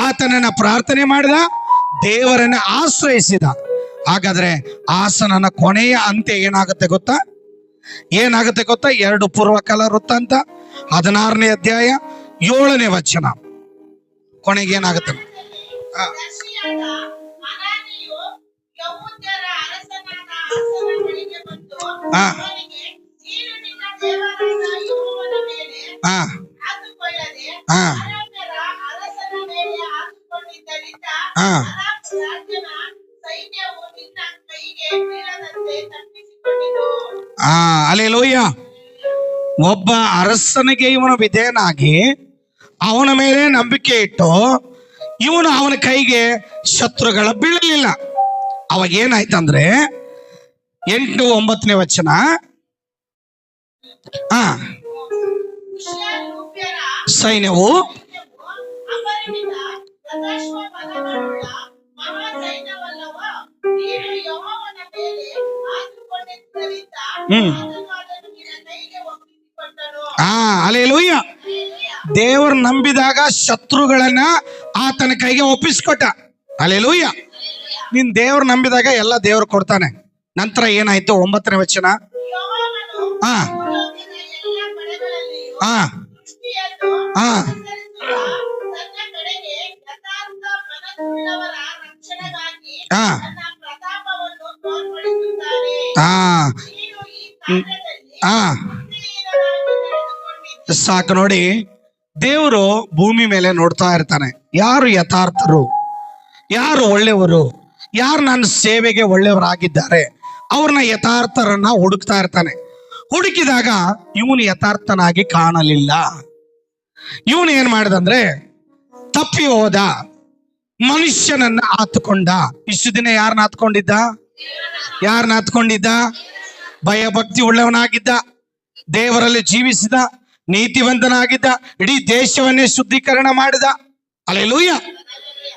ಆತನನ್ನ ಪ್ರಾರ್ಥನೆ ಮಾಡಿದ, ದೇವರನ್ನ ಆಶ್ರಯಿಸಿದ. ಹಾಗಾದ್ರೆ ಆಸನನ ಕೊನೆಯ ಅಂತ್ಯ ಏನಾಗುತ್ತೆ ಗೊತ್ತಾ? ಏನಾಗುತ್ತೆ ಗೊತ್ತಾ? 2 ಪೂರ್ವಕಾಲ ವೃತ್ತಾಂತ 16ನೇ ಅಧ್ಯಾಯ 7ನೇ ವಚನ. ಕೊನೆಗೆ ಏನಾಗುತ್ತೆ? ದರ್ಶಿಯಾದ ಅನಾನಿಯು ಯೆಹೂದ್ಯರ ಅರಸನಾದ ಆಸನ ಬಳಿಗೆ ಬಂದು ಆ. ಅವನಿಗೆ, ನೀನು ನಿನ್ನ ದೇವರಾದ ಯೆಹೋವನ ಮೇಲೆ ಆ ಆತುಕೊಳ್ಳದೆ ಆ ಅರಾಮ್ಯರ ಅರಸನ ಮೇಲೆ ಆತುಕೊಂಡಿದ್ದರಿಂದ ಆ ಅರಾಮ್ ರಾಜನ ಸೈನ್ಯವು ನಿನ್ನ ಕೈಗೆ ಬೀಳದಂತೆ ತಪ್ಪಿಸಿಕೊಂಡಿತು. ಹಲ್ಲೆಲೂಯ. ಒಬ್ಬ ಅರಸನಿಗೆ ಇವನು ವಿಧೇಯನಾಗಿ ಅವನ ಮೇಲೆ ನಂಬಿಕೆ ಇಟ್ಟು ಇವನು ಅವನ ಕೈಗೆ ಶತ್ರುಗಳ ಬೀಳಲಿಲ್ಲ. ಅವಾಗ ಏನಾಯ್ತಂದ್ರೆ 8, 9ನೇ ವಚನ. ಕುಶ್ಯರ ಸೈನ್ಯವು ಅಪರಿಮಿತ ರಥಾಶ್ವಪಥಗಳುಳ್ಳ ಮಹಾಸೈನ್ಯವಲ್ಲವೋ? ನೀನು ಯೆಹೋವನ ಮೇಲೆ ಆತುಕೊಂಡಿದ್ದರಿಂದ ಆತನು ನಿನ್ನ ಕೈಗೆ ಒಪ್ಪಿಸಿಕೊಟ್ಟನು. ಹಲ್ಲೆಲೂಯ. ದೇವರು ನಂಬಿದಾಗ ಶತ್ರುಗಳನ್ನ ಆತನ ಕೈಗೆ ಒಪ್ಪಿಸ್ಕೊಟ್ಟ. ಹಲ್ಲೆಲೂಯ. ನೀನ್ ದೇವ್ರು ನಂಬಿದಾಗ ಎಲ್ಲ ದೇವ್ರು ಕೊಡ್ತಾನೆ. ನಂತರ ಏನಾಯ್ತು? 9ನೇ ವಚನ. ಯೆಹೋವನು ಆ ಭೂಲೋಕದ ಎಲ್ಲ ಕಡೆಗಳಲ್ಲಿಯೂ ಆ ದೃಷ್ಟಿಯನ್ನು ಆ ಅನುಸರಿಸುವ ತನ್ನ ಕಡೆಗೆ ಯಥಾರ್ಥ ಮನಸ್ಸುಳ್ಳವರ ರಕ್ಷಣೆಗಾಗಿ ಆ ತನ್ನ ಪ್ರತಾಪವನ್ನು ತೋರ್ಪಡಿಸುತ್ತಾನೆ. ಆ ನೀನು ಈ ಕಾರ್ಯದಲ್ಲಿ ಆ ಭಕ್ತಿಹೀನನಾಗಿ ನಡೆದುಕೊಂಡಿದ್ದಿ. ಸಾಕು ನೋಡಿ, ದೇವರು ಭೂಮಿ ಮೇಲೆ ನೋಡ್ತಾ ಇರ್ತಾನೆ. ಯಾರು ಯಥಾರ್ಥರು, ಯಾರು ಒಳ್ಳೆಯವರು, ಯಾರು ನನ್ನ ಸೇವೆಗೆ ಒಳ್ಳೆಯವರಾಗಿದ್ದಾರೆ, ಅವ್ರನ್ನ ಯಥಾರ್ಥರನ್ನ ಹುಡುಕ್ತಾ ಇರ್ತಾನೆ. ಹುಡುಕಿದಾಗ ಇವನು ಯಥಾರ್ಥನಾಗಿ ಕಾಣಲಿಲ್ಲ. ಇವನು ಏನ್ ಮಾಡಿದಂದ್ರೆ ತಪ್ಪಿ ಹೋದ, ಮನುಷ್ಯನನ್ನ ಆತ್ಕೊಂಡ. ಇಷ್ಟು ದಿನ ಯಾರನ್ನ ಆತ್ಕೊಂಡಿದ್ದ? ಯಾರನ್ನ ಆತ್ಕೊಂಡಿದ್ದ? ಭಯ ಭಕ್ತಿ ಉಳ್ಳವನಾಗಿದ್ದ, ದೇವರಲ್ಲಿ ಜೀವಿಸಿದ, ನೀತಿವಂತನಾಗಿದ್ದ, ಇಡೀ ದೇಶವನ್ನೇ ಶುದ್ಧೀಕರಣ ಮಾಡಿದ. ಹಲ್ಲೆಲೂಯ.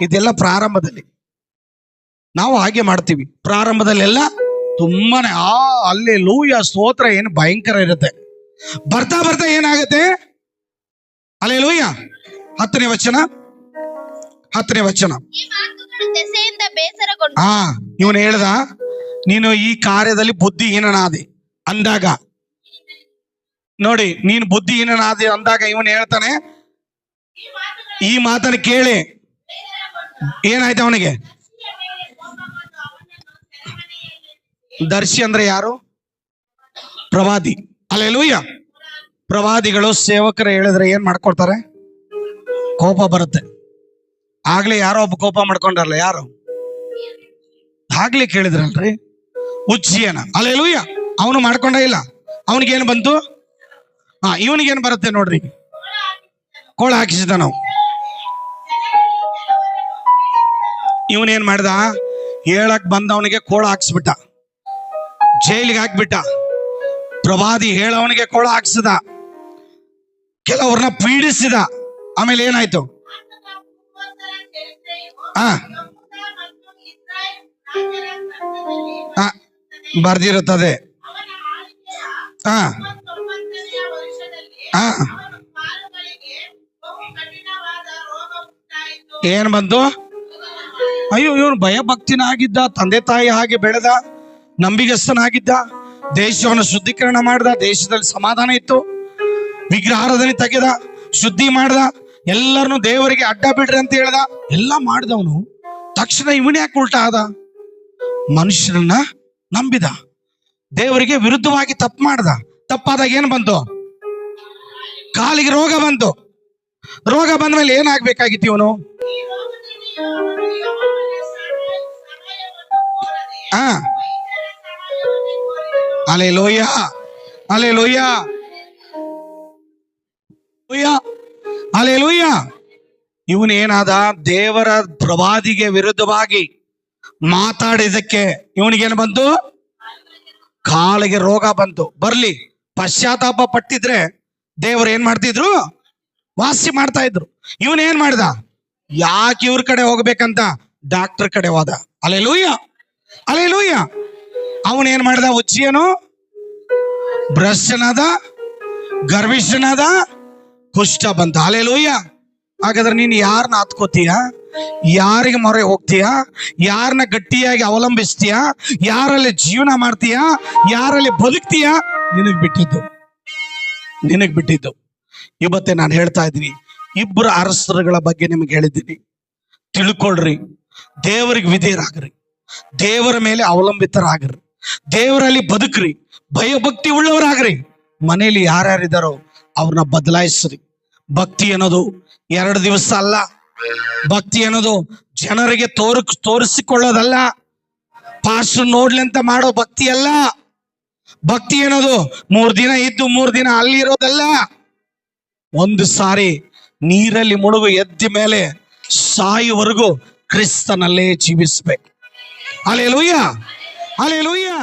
ಇದೆಲ್ಲ ಪ್ರಾರಂಭದಲ್ಲಿ ನಾವು ಹಾಗೆ ಮಾಡ್ತೀವಿ. ಪ್ರಾರಂಭದಲ್ಲೆಲ್ಲ ತುಂಬಾನೇ ಹಲ್ಲೆಲೂಯ ಸ್ತೋತ್ರ ಏನು ಭಯಂಕರ ಇರುತ್ತೆ. ಬರ್ತಾ ಬರ್ತಾ ಏನಾಗುತ್ತೆ? ಹಲ್ಲೆಲೂಯ. 10ನೇ ವಚನ. ಈ ಮಾತುಗಳು ದೆಸೆಯಿಂದ ಬೇಸರಗೊಂಡು ಇವನು ಹೇಳ್ದ, ನೀನು ಈ ಕಾರ್ಯದಲ್ಲಿ ಬುದ್ಧಿಹೀನನಾದಿ ಅಂದಾಗ, ನೋಡಿ, ನೀನು ಬುದ್ಧಿಹೀನನಾದಿ ಅಂದಾಗ ಇವನು ಹೇಳ್ತಾನೆ, ಈ ಮಾತನ್ನು ಕೇಳಿ ಏನಾಯ್ತು ಅವನಿಗೆ? ದರ್ಶಿ ಅಂದ್ರೆ ಯಾರು? ಪ್ರವಾದಿ. ಹಲ್ಲೆಲೂಯ. ಪ್ರವಾದಿಗಳು ಸೇವಕರು ಹೇಳಿದ್ರೆ ಏನ್ ಮಾಡ್ಕೊಡ್ತಾರೆ? ಕೋಪ ಬರುತ್ತೆ. ಆಗ್ಲೇ ಯಾರೋ ಒಬ್ಬ ಕೋಪ ಮಾಡ್ಕೊಂಡಲ್ಲ, ಯಾರು? ಆಗ್ಲೇ ಕೇಳಿದ್ರಲ್ರಿ, ಉಜ್ಜಿಯನ. ಹಲ್ಲೆಲೂಯ. ಅವನು ಮಾಡ್ಕೊಂಡ ಇಲ್ಲ. ಅವನಿಗೇನು ಬಂತು? ಇವನಿಗೇನು ಬರುತ್ತೆ ನೋಡ್ರಿ, ಕೋಳ ಹಾಕಿಸಿದ. ನಾವು ಇವನೇನ್ ಮಾಡ್ದ? ಹೇಳಕ್ ಬಂದವನಿಗೆ ಕೋಳ ಹಾಕ್ಸ್ಬಿಟ್ಟ, ಜೈಲಿಗೆ ಹಾಕ್ಬಿಟ್ಟ. ಪ್ರವಾದಿ ಹೇಳವನಿಗೆ ಕೋಳ ಹಾಕ್ಸಿದ, ಕೆಲವ್ರನ್ನ ಪೀಡಿಸಿದ. ಆಮೇಲೆ ಏನಾಯ್ತು? ಬರ್ದಿರುತ್ತದೆ. ಏನ್ ಬಂತು? ಅಯ್ಯೋ, ಇವನು ಭಯ ಭಕ್ತಿನಾಗಿದ್ದ, ತಂದೆ ತಾಯಿ ಹಾಗೆ ಬೆಳೆದ, ನಂಬಿಗಸ್ತನಾಗಿದ್ದ, ದೇಶವನ್ನು ಶುದ್ಧೀಕರಣ ಮಾಡ್ದ, ದೇಶದಲ್ಲಿ ಸಮಾಧಾನ ಇತ್ತು, ವಿಗ್ರಹಾರಾಧನೆ ತೆಗೆದ, ಶುದ್ಧಿ ಮಾಡ್ದ, ಎಲ್ಲರನ್ನು ದೇವರಿಗೆ ಅಡ್ಡ ಬಿಡ್ರಿ ಅಂತ ಹೇಳ್ದ, ಎಲ್ಲ ಮಾಡಿದವನು ತಕ್ಷಣ ಇವನೇ ಯಾಕೆ ಉಲ್ಟಾ ಆದ? ಮನುಷ್ಯರನ್ನ ನಂಬಿದ, ದೇವರಿಗೆ ವಿರುದ್ಧವಾಗಿ ತಪ್ಪು ಮಾಡ್ದ. ತಪ್ಪಾದಾಗ ಏನ್ ಬಂತು? ಕಾಲಿಗೆ ರೋಗ ಬಂತು. ರೋಗ ಬಂದ ಮೇಲೆ ಏನಾಗ್ಬೇಕಾಗಿತ್ತು ಇವನು? ಹಲ್ಲೆಲೂಯ. ಹಲ್ಲೆಲೂಯ. ಹಲ್ಲೆಲೂಯ. ಇವನು ಏನಾದ? ದೇವರ ಪ್ರವಾದಿಗೆ ವಿರುದ್ಧವಾಗಿ ಮಾತಾಡಿದಕ್ಕೆ ಇವನಿಗೇನು ಬಂತು? ಕಾಲಿಗೆ ರೋಗ ಬಂತು. ಬರ್ಲಿ, ಪಶ್ಚಾತ್ತಾಪ ಪಟ್ಟಿದ್ರೆ ದೇವರು ಏನ್ ಮಾಡ್ತಿದ್ರು? ವಾಸಿ ಮಾಡ್ತಾ ಇದ್ರು. ಇವನ್ ಏನ್ ಮಾಡ್ದ? ಯಾಕೆ ಇವ್ರ ಕಡೆ ಹೋಗ್ಬೇಕಂತ ಡಾಕ್ಟರ್ ಕಡೆ ಹೋದ. ಹಲ್ಲೆಲೂಯ. ಹಲ್ಲೆಲೂಯ. ಅವನ್ ಏನ್ ಮಾಡ್ದ? ಉಜ್ಜಿಯನು ಭ್ರಷ್ಟನಾದ, ಗರ್ವಿಷ್ಠನಾದ, ಕುಷ್ಠ ಬಂತ. ಹಲ್ಲೆಲೂಯ. ಹಾಗಾದ್ರೆ ನೀನು ಯಾರನ್ನ ಹತ್ಕೋತೀಯ? ಯಾರಿಗೆ ಮೊರೆ ಹೋಗ್ತೀಯಾ? ಯಾರನ್ನ ಗಟ್ಟಿಯಾಗಿ ಅವಲಂಬಿಸ್ತೀಯಾ? ಯಾರಲ್ಲಿ ಜೀವನ ಮಾಡ್ತೀಯಾ? ಯಾರಲ್ಲಿ ಬದುಕ್ತೀಯಾ? ನಿನಗ್ ಬಿಟ್ಟಿದ್ದು. ಇವತ್ತೇ ನಾನು ಹೇಳ್ತಾ ಇದ್ದೀನಿ, ಇಬ್ಬರು ಅರಸರುಗಳ ಬಗ್ಗೆ ನಿಮಗೆ ಹೇಳಿದ್ದೀನಿ. ತಿಳ್ಕೊಳ್ರಿ, ದೇವರಿಗೆ ವಿಧೇಯರಾಗ್ರಿ, ದೇವರ ಮೇಲೆ ಅವಲಂಬಿತರಾಗ್ರಿ, ದೇವರಲ್ಲಿ ಬದುಕ್ರಿ, ಭಯಭಕ್ತಿ ಉಳ್ಳವರಾಗ್ರಿ. ಮನೆಯಲ್ಲಿ ಯಾರ್ಯಾರಿದ್ದಾರೋ ಅವ್ರನ್ನ ಬದಲಾಯಿಸ್ರಿ. ಭಕ್ತಿ ಅನ್ನೋದು 2 ದಿವಸ ಅಲ್ಲ. ಭಕ್ತಿ ಅನ್ನೋದು ಜನರಿಗೆ ತೋರಿಸಿಕೊಳ್ಳೋದಲ್ಲ. ಪಾಸ್ಟರ್ ನೋಡ್ಲಿ ಅಂತ ಮಾಡೋ ಭಕ್ತಿ ಅಲ್ಲ. ಭಕ್ತಿ ಅನ್ನೋದು 3 ದಿನ ಇದ್ದು 3 ದಿನ ಅಲ್ಲಿ ಇರೋದಲ್ಲ. ಒಂದು ಸಾರಿ ನೀರಲ್ಲಿ ಮುಳುಗು ಎದ್ದ ಮೇಲೆ ಸಾಯುವವರೆಗೂ ಕ್ರಿಸ್ತನಲ್ಲೇ ಜೀವಿಸ್ಬೇಕು. Hallelujah, hallelujah.